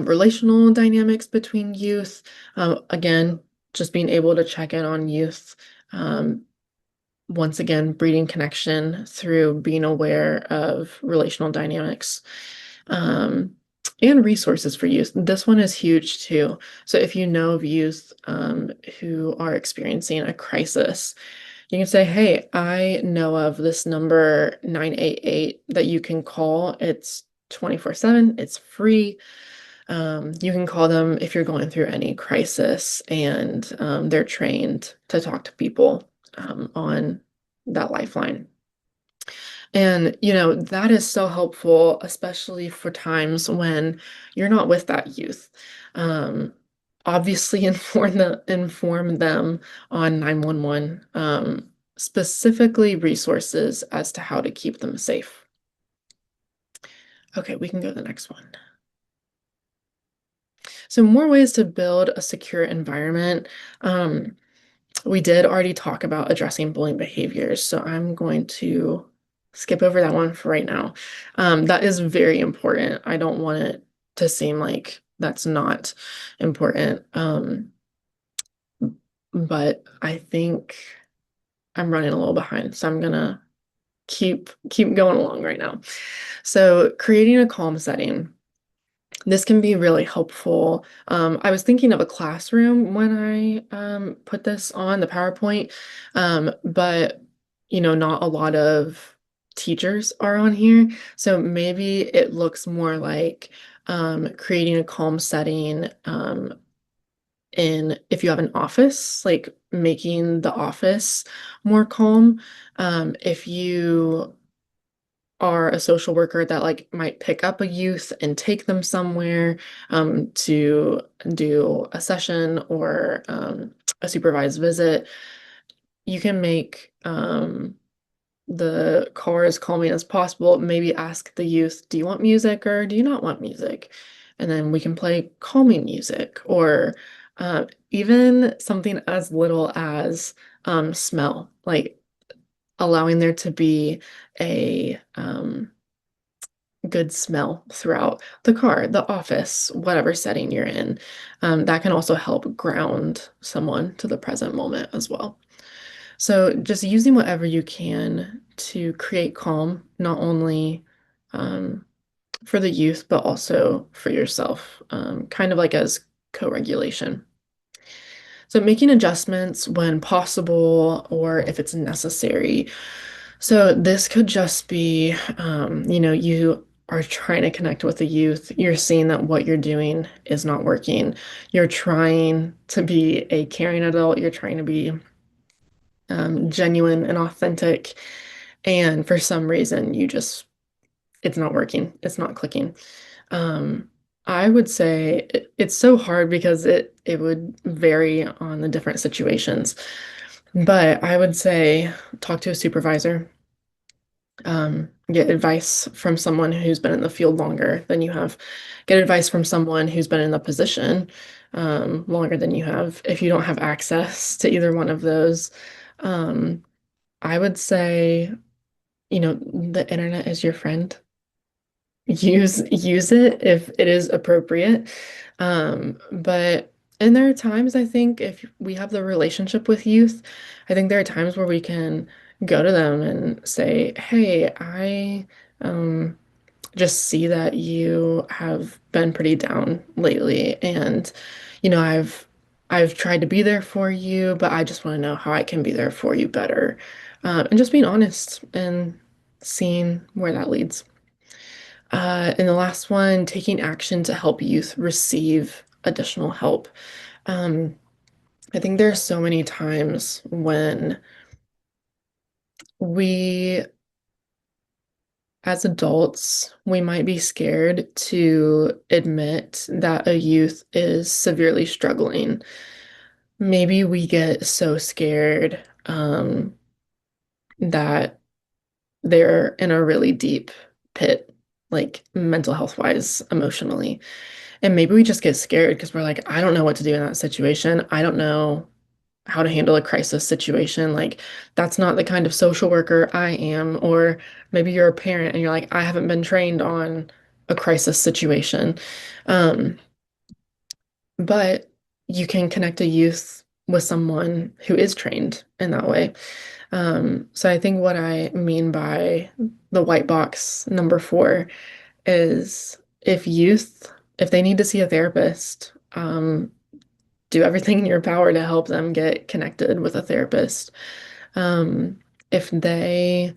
Relational dynamics between youth. Again, just being able to check in on youth. Um, Once again, breeding connection through being aware of relational dynamics. Um, and resources for youth. This one is huge too. So if you know of youth who are experiencing a crisis, you can say, hey, I know of this number 988 that you can call. It's 24/7, it's free. You can call them if you're going through any crisis, and they're trained to talk to people on that lifeline. And, that is so helpful, especially for times when you're not with that youth. Um, Obviously, inform them on 911, specifically resources as to how to keep them safe. Okay, we can go to the next one. So, more ways to build a secure environment. Um, we did already talk about addressing bullying behaviors, so I'm going to skip over that one for right now. That is very important. I don't want it to seem like that's not important. But I think I'm running a little behind, so I'm gonna keep going along right now. So, creating a calm setting. This can be really helpful. I was thinking of a classroom when I put this on the PowerPoint, but not a lot of teachers are on here. So maybe it looks more like creating a calm setting in if you have an office, like making the office more calm. If you are a social worker that like might pick up a youth and take them somewhere to do a session or a supervised visit, you can make the car as calming as possible. Maybe ask the youth, do you want music or do you not want music? And then we can play calming music, or even something as little as smell, like allowing there to be a good smell throughout the car, the office, whatever setting you're in. That can also help ground someone to the present moment as well. So just using whatever you can to create calm, not only um, for the youth, but also for yourself, kind of like as co-regulation. So making adjustments when possible or if it's necessary. So this could just be, you are trying to connect with the youth. You're seeing that what you're doing is not working. You're trying to be a caring adult. You're trying to be genuine and authentic. And for some reason, it's not working. It's not clicking. Um, I would say it's so hard because it would vary on the different situations. But I would say talk to a supervisor, get advice from someone who's been in the field longer than you have, get advice from someone who's been in the position longer than you have. If you don't have access to either one of those, um, I would say, the internet is your friend. Use it if it is appropriate. But and there are times I think if we have the relationship with youth, I think there are times where we can go to them and say, "Hey, I just see that you have been pretty down lately, and you know, I've tried to be there for you, but I just want to know how I can be there for you better. And just being honest and seeing where that leads. And the last one, taking action to help youth receive additional help. Um, I think there are so many times when we, as adults, we might be scared to admit that a youth is severely struggling. Maybe we get so scared, that they're in a really deep pit, like mental health wise, emotionally. And maybe we just get scared because we're like, I don't know what to do in that situation. I don't know how to handle a crisis situation. Like, that's not the kind of social worker I am. Or maybe you're a parent and you're like, I haven't been trained on a crisis situation. Um, but you can connect a youth with someone who is trained in that way. So I think what I mean by the white box number 4 is if they need to see a therapist, do everything in your power to help them get connected with a therapist. If they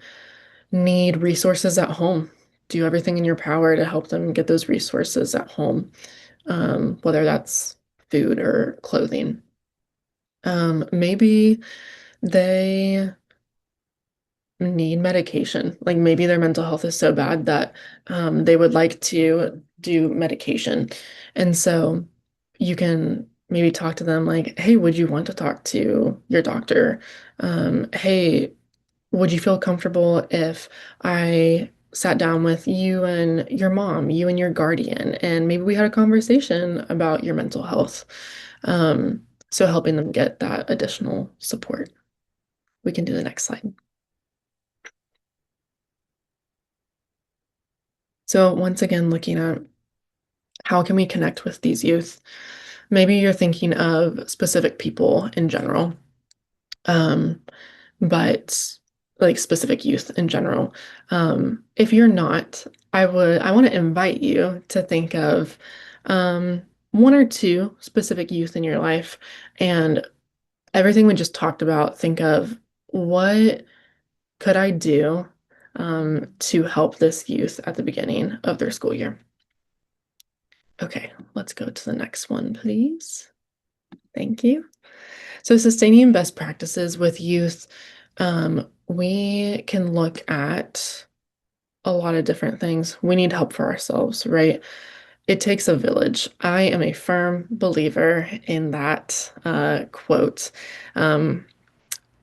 need resources at home, do everything in your power to help them get those resources at home, whether that's food or clothing. Maybe they need medication. Like maybe their mental health is so bad that they would like to do medication. And so you can maybe talk to them like, hey, would you want to talk to your doctor? Hey, would you feel comfortable if I sat down with you and your mom, you and your guardian, and maybe we had a conversation about your mental health? So helping them get that additional support. We can do the next slide. So once again, looking at how can we connect with these youth? Maybe you're thinking of specific people in general, um, but like specific youth in general. If you're not, I want to invite you to think of one or two specific youth in your life and everything we just talked about, think of what could I do to help this youth at the beginning of their school year. Okay, let's go to the next one, please. Thank you. So, sustaining best practices with youth, we can look at a lot of different things. We need help for ourselves, right? It takes a village. I am a firm believer in that quote. Um,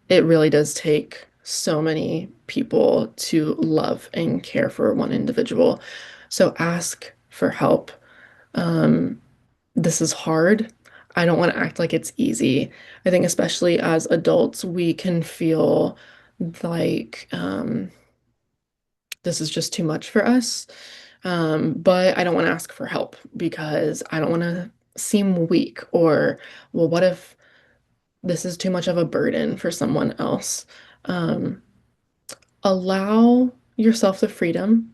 it really does take so many people to love and care for one individual. So, ask for help. Um, this is hard. I don't want to act like it's easy. I think, especially as adults, we can feel like this is just too much for us. But I don't want to ask for help because I don't want to seem weak or, well, what if this is too much of a burden for someone else? Um, Allow yourself the freedom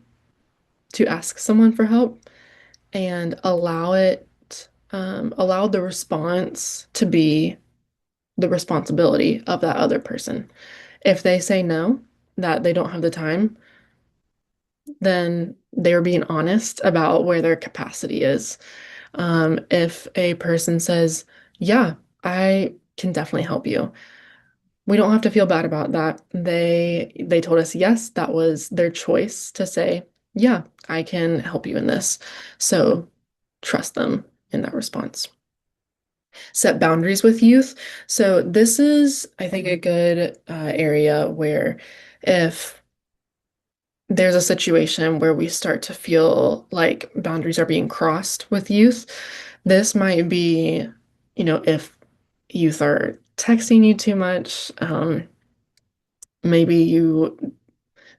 to ask someone for help and allow the response to be the responsibility of that other person. If they say no, that they don't have the time, then they're being honest about where their capacity is. If a person says, yeah, I can definitely help you, we don't have to feel bad about that. They told us yes, that was their choice to say, yeah, I can help you in this. So trust them in that response. Set boundaries with youth. So this is, I think, a good area where if there's a situation where we start to feel like boundaries are being crossed with youth, this might be, if youth are texting you too much, maybe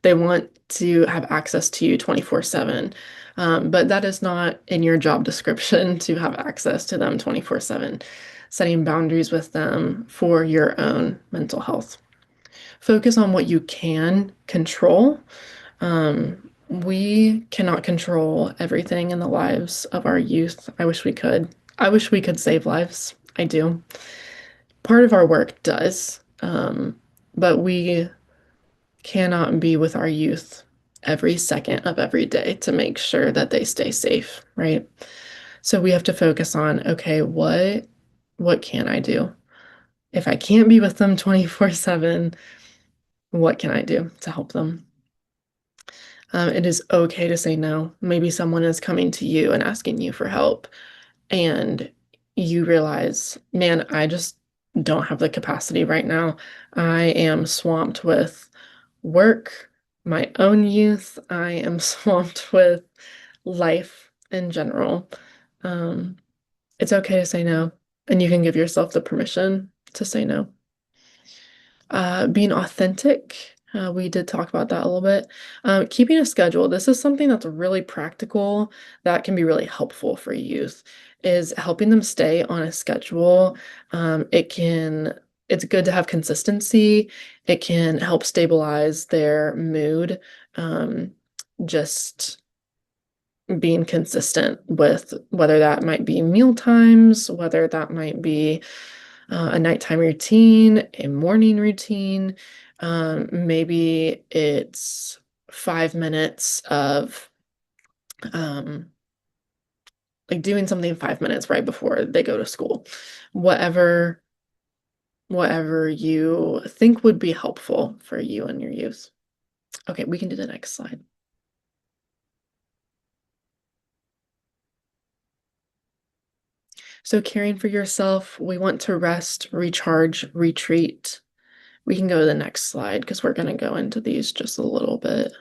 they want to have access to you 24/7. But that is not in your job description to have access to them 24/7. Setting boundaries with them for your own mental health. Focus on what you can control. We cannot control everything in the lives of our youth. I wish we could. I wish we could save lives. I do. Part of our work does, but we cannot be with our youth every second of every day to make sure that they stay safe, right? So we have to focus on, okay, what can I do? If I can't be with them 24/7, what can I do to help them? It is okay to say no. Maybe someone is coming to you and asking you for help, and you realize, man, I just don't have the capacity right now. I am swamped with work, my own youth. I am swamped with life in general. Um, it's okay to say no, and you can give yourself the permission to say no. Being authentic, we did talk about that a little bit. Keeping a schedule. This is something that's really practical that can be really helpful for youth, is helping them stay on a schedule. It's good to have consistency. It can help stabilize their mood. Um, just being consistent with whether that might be meal times, whether that might be a nighttime routine, a morning routine. Maybe it's 5 minutes of um, like doing something 5 minutes right before they go to school. Whatever, whatever you think would be helpful for you and your youth. Okay, we can do the next slide. So caring for yourself, we want to rest, recharge, retreat. We can go to the next slide because we're going to go into these just a little bit.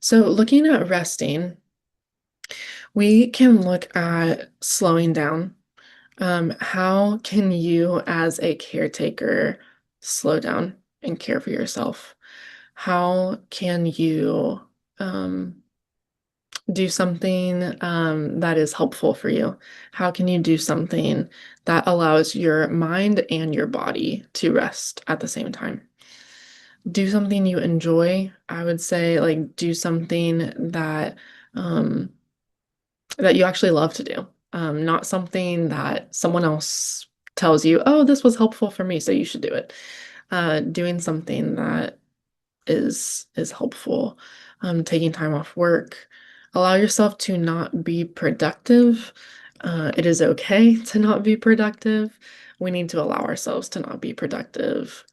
So looking at resting, we can look at slowing down. How can you, as a caretaker, slow down and care for yourself? How can you do something that is helpful for you? How can you do something that allows your mind and your body to rest at the same time? Do something you enjoy. I would say, like, do something um, that you actually love to do, not something that someone else tells you, oh, this was helpful for me, so you should do it. Doing something that is helpful, taking time off work. Allow yourself to not be productive. It is okay to not be productive. We need to allow ourselves to not be productive.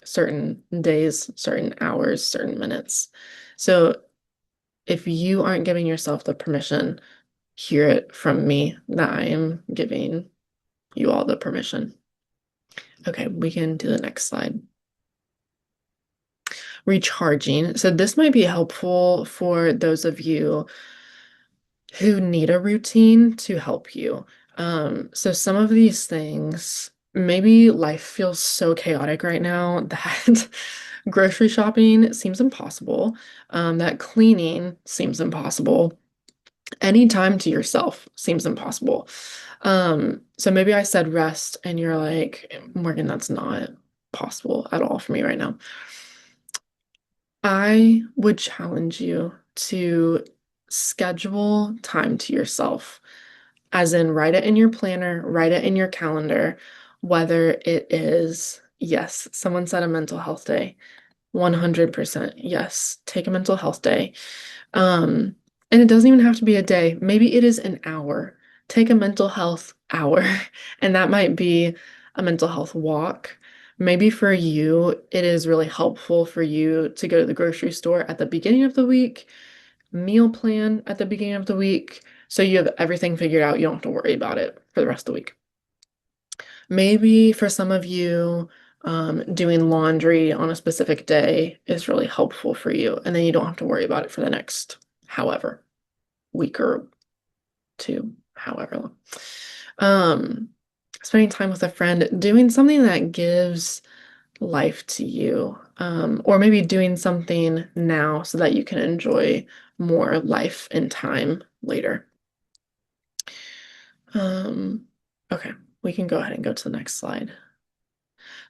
Certain days, certain hours, certain minutes. So if you aren't giving yourself the permission, hear it from me that I am giving you all the permission. Okay, we can do the next slide. Recharging. So this might be helpful for those of you who need a routine to help you. So some of these things, maybe life feels so chaotic right now that grocery shopping seems impossible, that cleaning seems impossible. Any time to yourself seems impossible. So maybe I said rest, and you're like, Morgan, that's not possible at all for me right now. I would challenge you to schedule time to yourself, as in write it in your planner, write it in your calendar, whether it is, yes, someone said a mental health day. 100%. Yes, take a mental health day. Um, and it doesn't even have to be a day. Maybe it is an hour. Take a mental health hour, and that might be a mental health walk. Maybe for you, it is really helpful for you to go to the grocery store at the beginning of the week, meal plan at the beginning of the week, so you have everything figured out. You don't have to worry about it for the rest of the week. Maybe for some of you, doing laundry on a specific day is really helpful for you, and then you don't have to worry about it for the next however week or two, however long. Um, Spending time with a friend, doing something that gives life to you, or maybe doing something now so that you can enjoy more life and time later. Um, okay, we can go ahead and go to the next slide.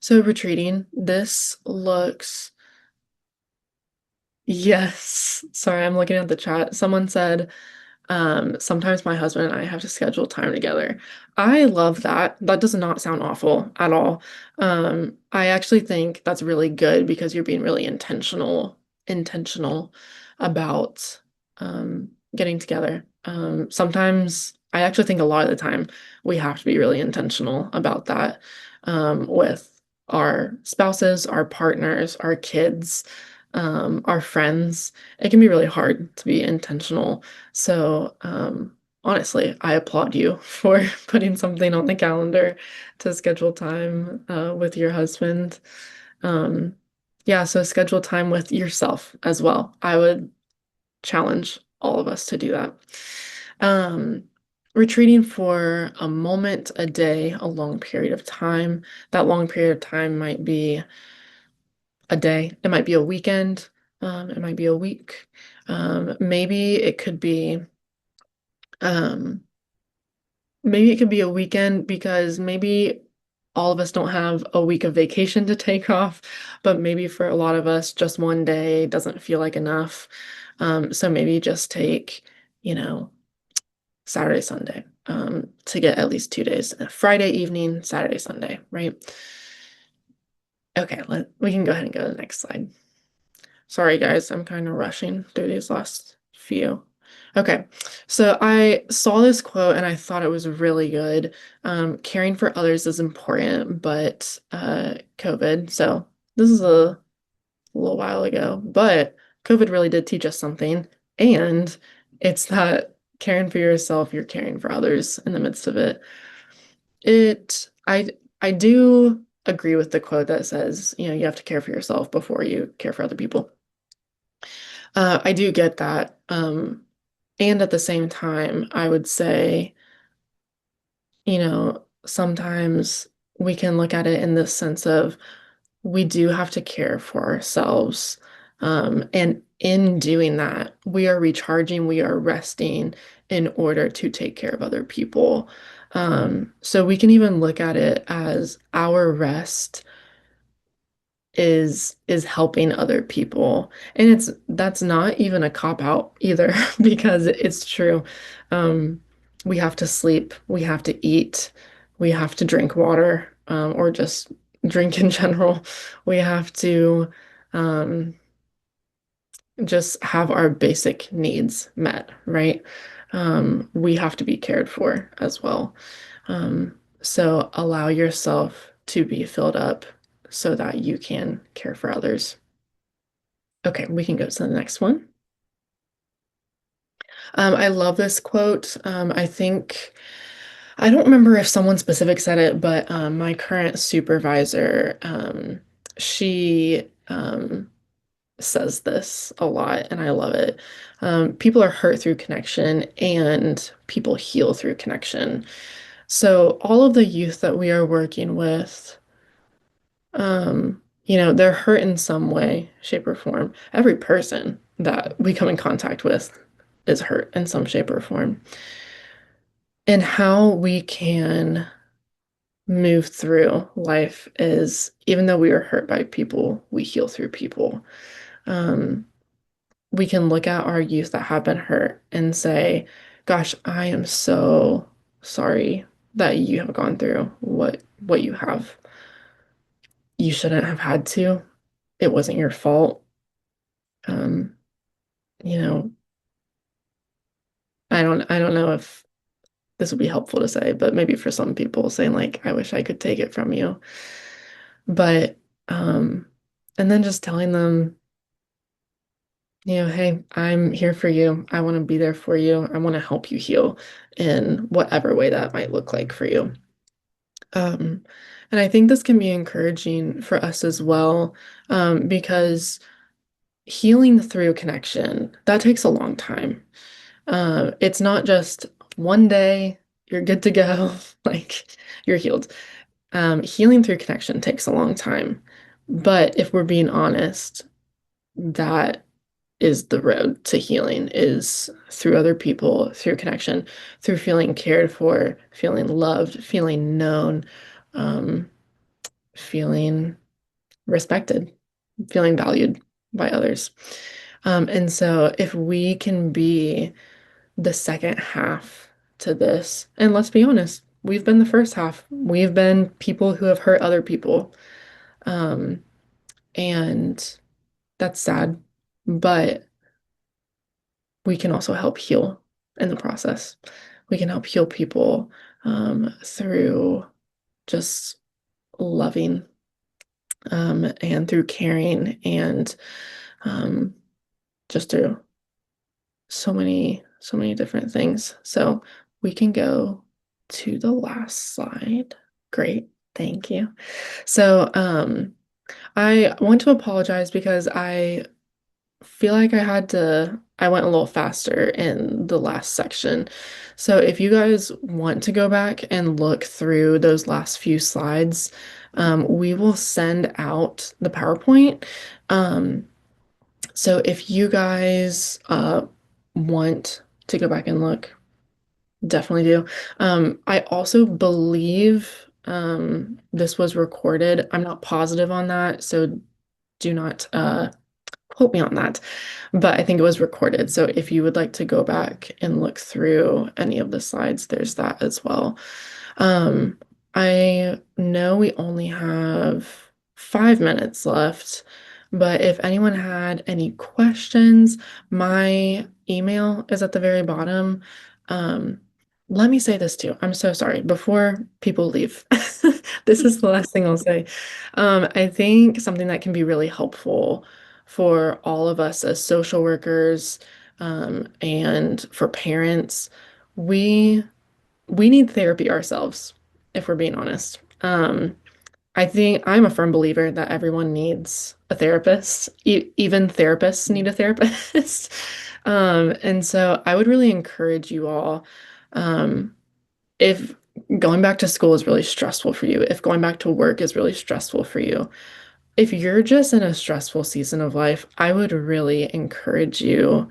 So retreating, this looks Yes. Sorry, I'm looking at the chat. Someone said, sometimes my husband and I have to schedule time together. I love that. That does not sound awful at all. I actually think that's really good because you're being really intentional about getting together. Sometimes I actually think a lot of the time we have to be really intentional about that with our spouses, our partners, our kids, our friends. It can be really hard to be intentional. So, honestly, I applaud you for putting something on the calendar to schedule time with your husband. Um, yeah, so schedule time with yourself as well. I would challenge all of us to do that. Um, Retreating for a moment a day, a long period of time. That long period of time might be a day, it might be a weekend, it might be a week. Maybe it could be um, maybe it could be a weekend because maybe all of us don't have a week of vacation to take off, but maybe for a lot of us, just one day doesn't feel like enough. So maybe just take, you know, Saturday, Sunday, to get at least 2 days, Friday evening, Saturday, Sunday, right? Okay, we can go ahead and go to the next slide. Sorry, guys, I'm kind of rushing through these last few. Okay, so I saw this quote and I thought it was really good. Caring for others is important, but COVID, so this is a little while ago, but COVID really did teach us something, and it's that caring for yourself, you're caring for others in the midst of it. It, I do agree with the quote that says, you have to care for yourself before you care for other people. I do get that. And at the same time, I would say, sometimes we can look at it in this sense of we do have to care for ourselves. And in doing that, we are recharging, we are resting in order to take care of other people. So we can even look at it as our rest is helping other people. And that's not even a cop out either because it's true. Um, we have to sleep, we have to eat, we have to drink water, or just drink in general. We have to um, just have our basic needs met, right? We have to be cared for as well. So allow yourself to be filled up so that you can care for others. Okay, we can go to the next one. I love this quote. I don't remember if someone specific said it, but my current supervisor, she says this a lot, and I love it. People are hurt through connection, and people heal through connection. So all of the youth that we are working with, they're hurt in some way, shape, or form. Every person that we come in contact with is hurt in some shape or form. And how we can move through life is even though we are hurt by people, we heal through people. Um, we can look at our youth that have been hurt and say, gosh, I am so sorry that you have gone through what you have. You shouldn't have had to. It wasn't your fault. Um, you know, I don't know if this would be helpful to say, but maybe for some people saying like, I wish I could take it from you. But and then just telling them, hey, I'm here for you. I want to be there for you. I want to help you heal in whatever way that might look like for you. Um, and I think this can be encouraging for us as well, because healing through connection, that takes a long time. It's not just one day, you're good to go, like you're healed. Healing through connection takes a long time. But if we're being honest, that is the road to healing is through other people, through connection, through feeling cared for, feeling loved, feeling known, um, feeling respected, feeling valued by others. And so if we can be the second half to this, and let's be honest, we've been the first half. We've been people who have hurt other people. Um, and that's sad, but we can also help heal in the process. We can help heal people through just loving and through caring and um, just through so many different things. So we can go to the last slide. Great. Thank you. So I want to apologize because I feel like I went a little faster in the last section. So if you guys want to go back and look through those last few slides, we will send out the PowerPoint. Um, so if you guys want to go back and look, definitely do. I also believe this was recorded. I'm not positive on that, so do not quote me on that, but I think it was recorded. So if you would like to go back and look through any of the slides, there's that as well. Um, I know we only have 5 minutes left, but if anyone had any questions, my email is at the very bottom. Um, Let me say this too. I'm so sorry. Before people leave, this is the last thing I'll say. I think something that can be really helpful for all of us as social workers, and for parents, we we need therapy ourselves, if we're being honest. I think I'm a firm believer that everyone needs a therapist. Even therapists need a therapist. And so I would really encourage you all, um, if going back to school is really stressful for you, if going back to work is really stressful for you, if you're just in a stressful season of life, I would really encourage you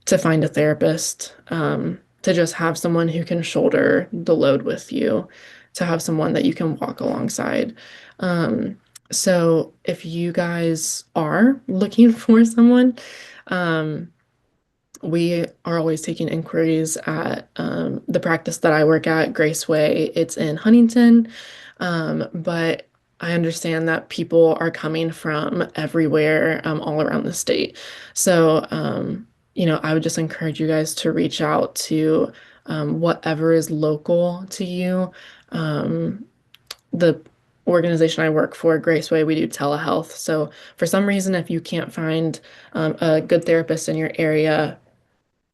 to find a therapist, to just have someone who can shoulder the load with you, to have someone that you can walk alongside. Um, so if you guys are looking for someone, um, we are always taking inquiries at the practice that I work at, Graceway. It's in Huntington, but I understand that people are coming from everywhere, all around the state. So, I would just encourage you guys to reach out to whatever is local to you. The organization I work for, Graceway, we do telehealth. So, for some reason, if you can't find a good therapist in your area,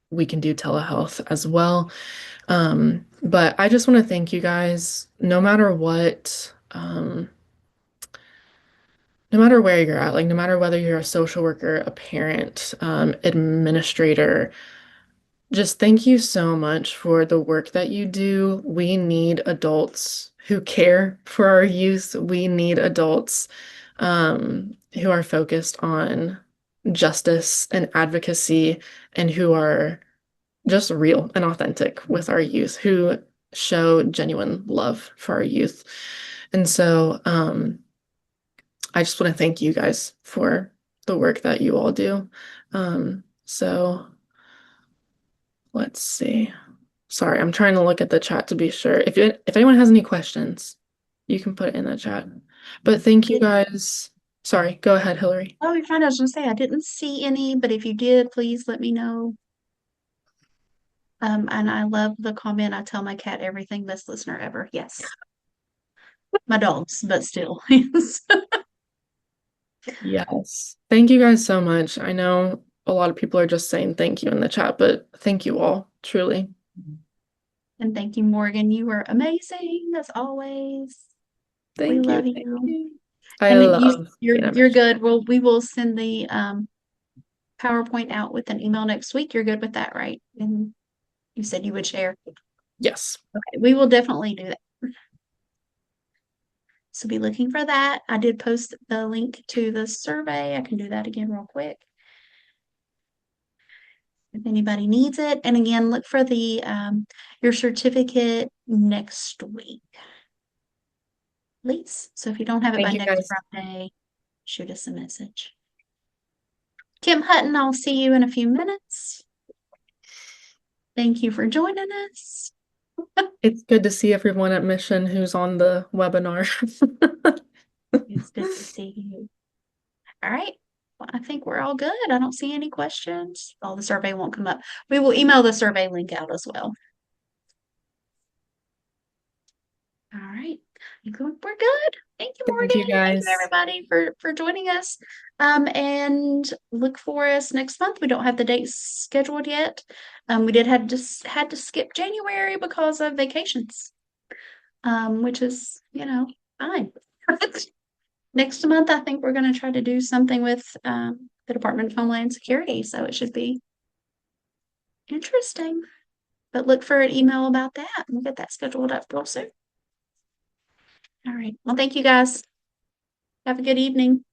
we can do telehealth as well. But I just want to thank you guys, no matter what, no matter where you're at, like no matter whether you're a social worker, a parent, administrator, just thank you so much for the work that you do. We need adults who care for our youth. We need adults who are focused on justice and advocacy and who are just real and authentic with our youth, who show genuine love for our youth. And so I just want to thank you guys for the work that you all do. So let's see. Sorry, I'm trying to look at the chat to be sure. If anyone has any questions, you can put it in the chat. But thank you Did- guys. Sorry, go ahead, Hillary. Oh, you're fine. I was gonna say I didn't see any, but if you did, please let me know. And I love the comment. I tell my cat everything, best listener ever. Yes, my dogs, but still. Yes. Yes. Thank you guys so much. I know a lot of people are just saying thank you in the chat, but thank you all, truly. And thank you, Morgan. You were amazing as always. We Thank you. love Thank you. you. I And love being you're administrator. good. Well, we will send the PowerPoint out with an email next week. You're good with that, right? And you said you would share. Yes. Okay, we will definitely do that. So be looking for that. I did post the link to the survey. I can do that again real quick if anybody needs it. And again, look for the your certificate next week, please. So if you don't have it by Thank you next guys. Friday, shoot us a message. Kim Hutton, I'll see you in a few minutes. Thank you for joining us. It's good to see everyone at Mission who's on the webinar. It's good to see you. All right. Well, I think we're all good. I don't see any questions. Oh, the survey won't come up. We will email the survey link out as well. All right. I think we're good. Thank you, Thank Morgan. you Thank you, guys. everybody, for joining us. And look for us next month. We don't have the dates scheduled yet. We did had to skip January because of vacations, which is, fine. Next month, I think we're going to try to do something with the Department of Homeland Security, so it should be interesting. But look for an email about that. We'll get that scheduled up real soon. All right. Well, thank you guys. Have a good evening.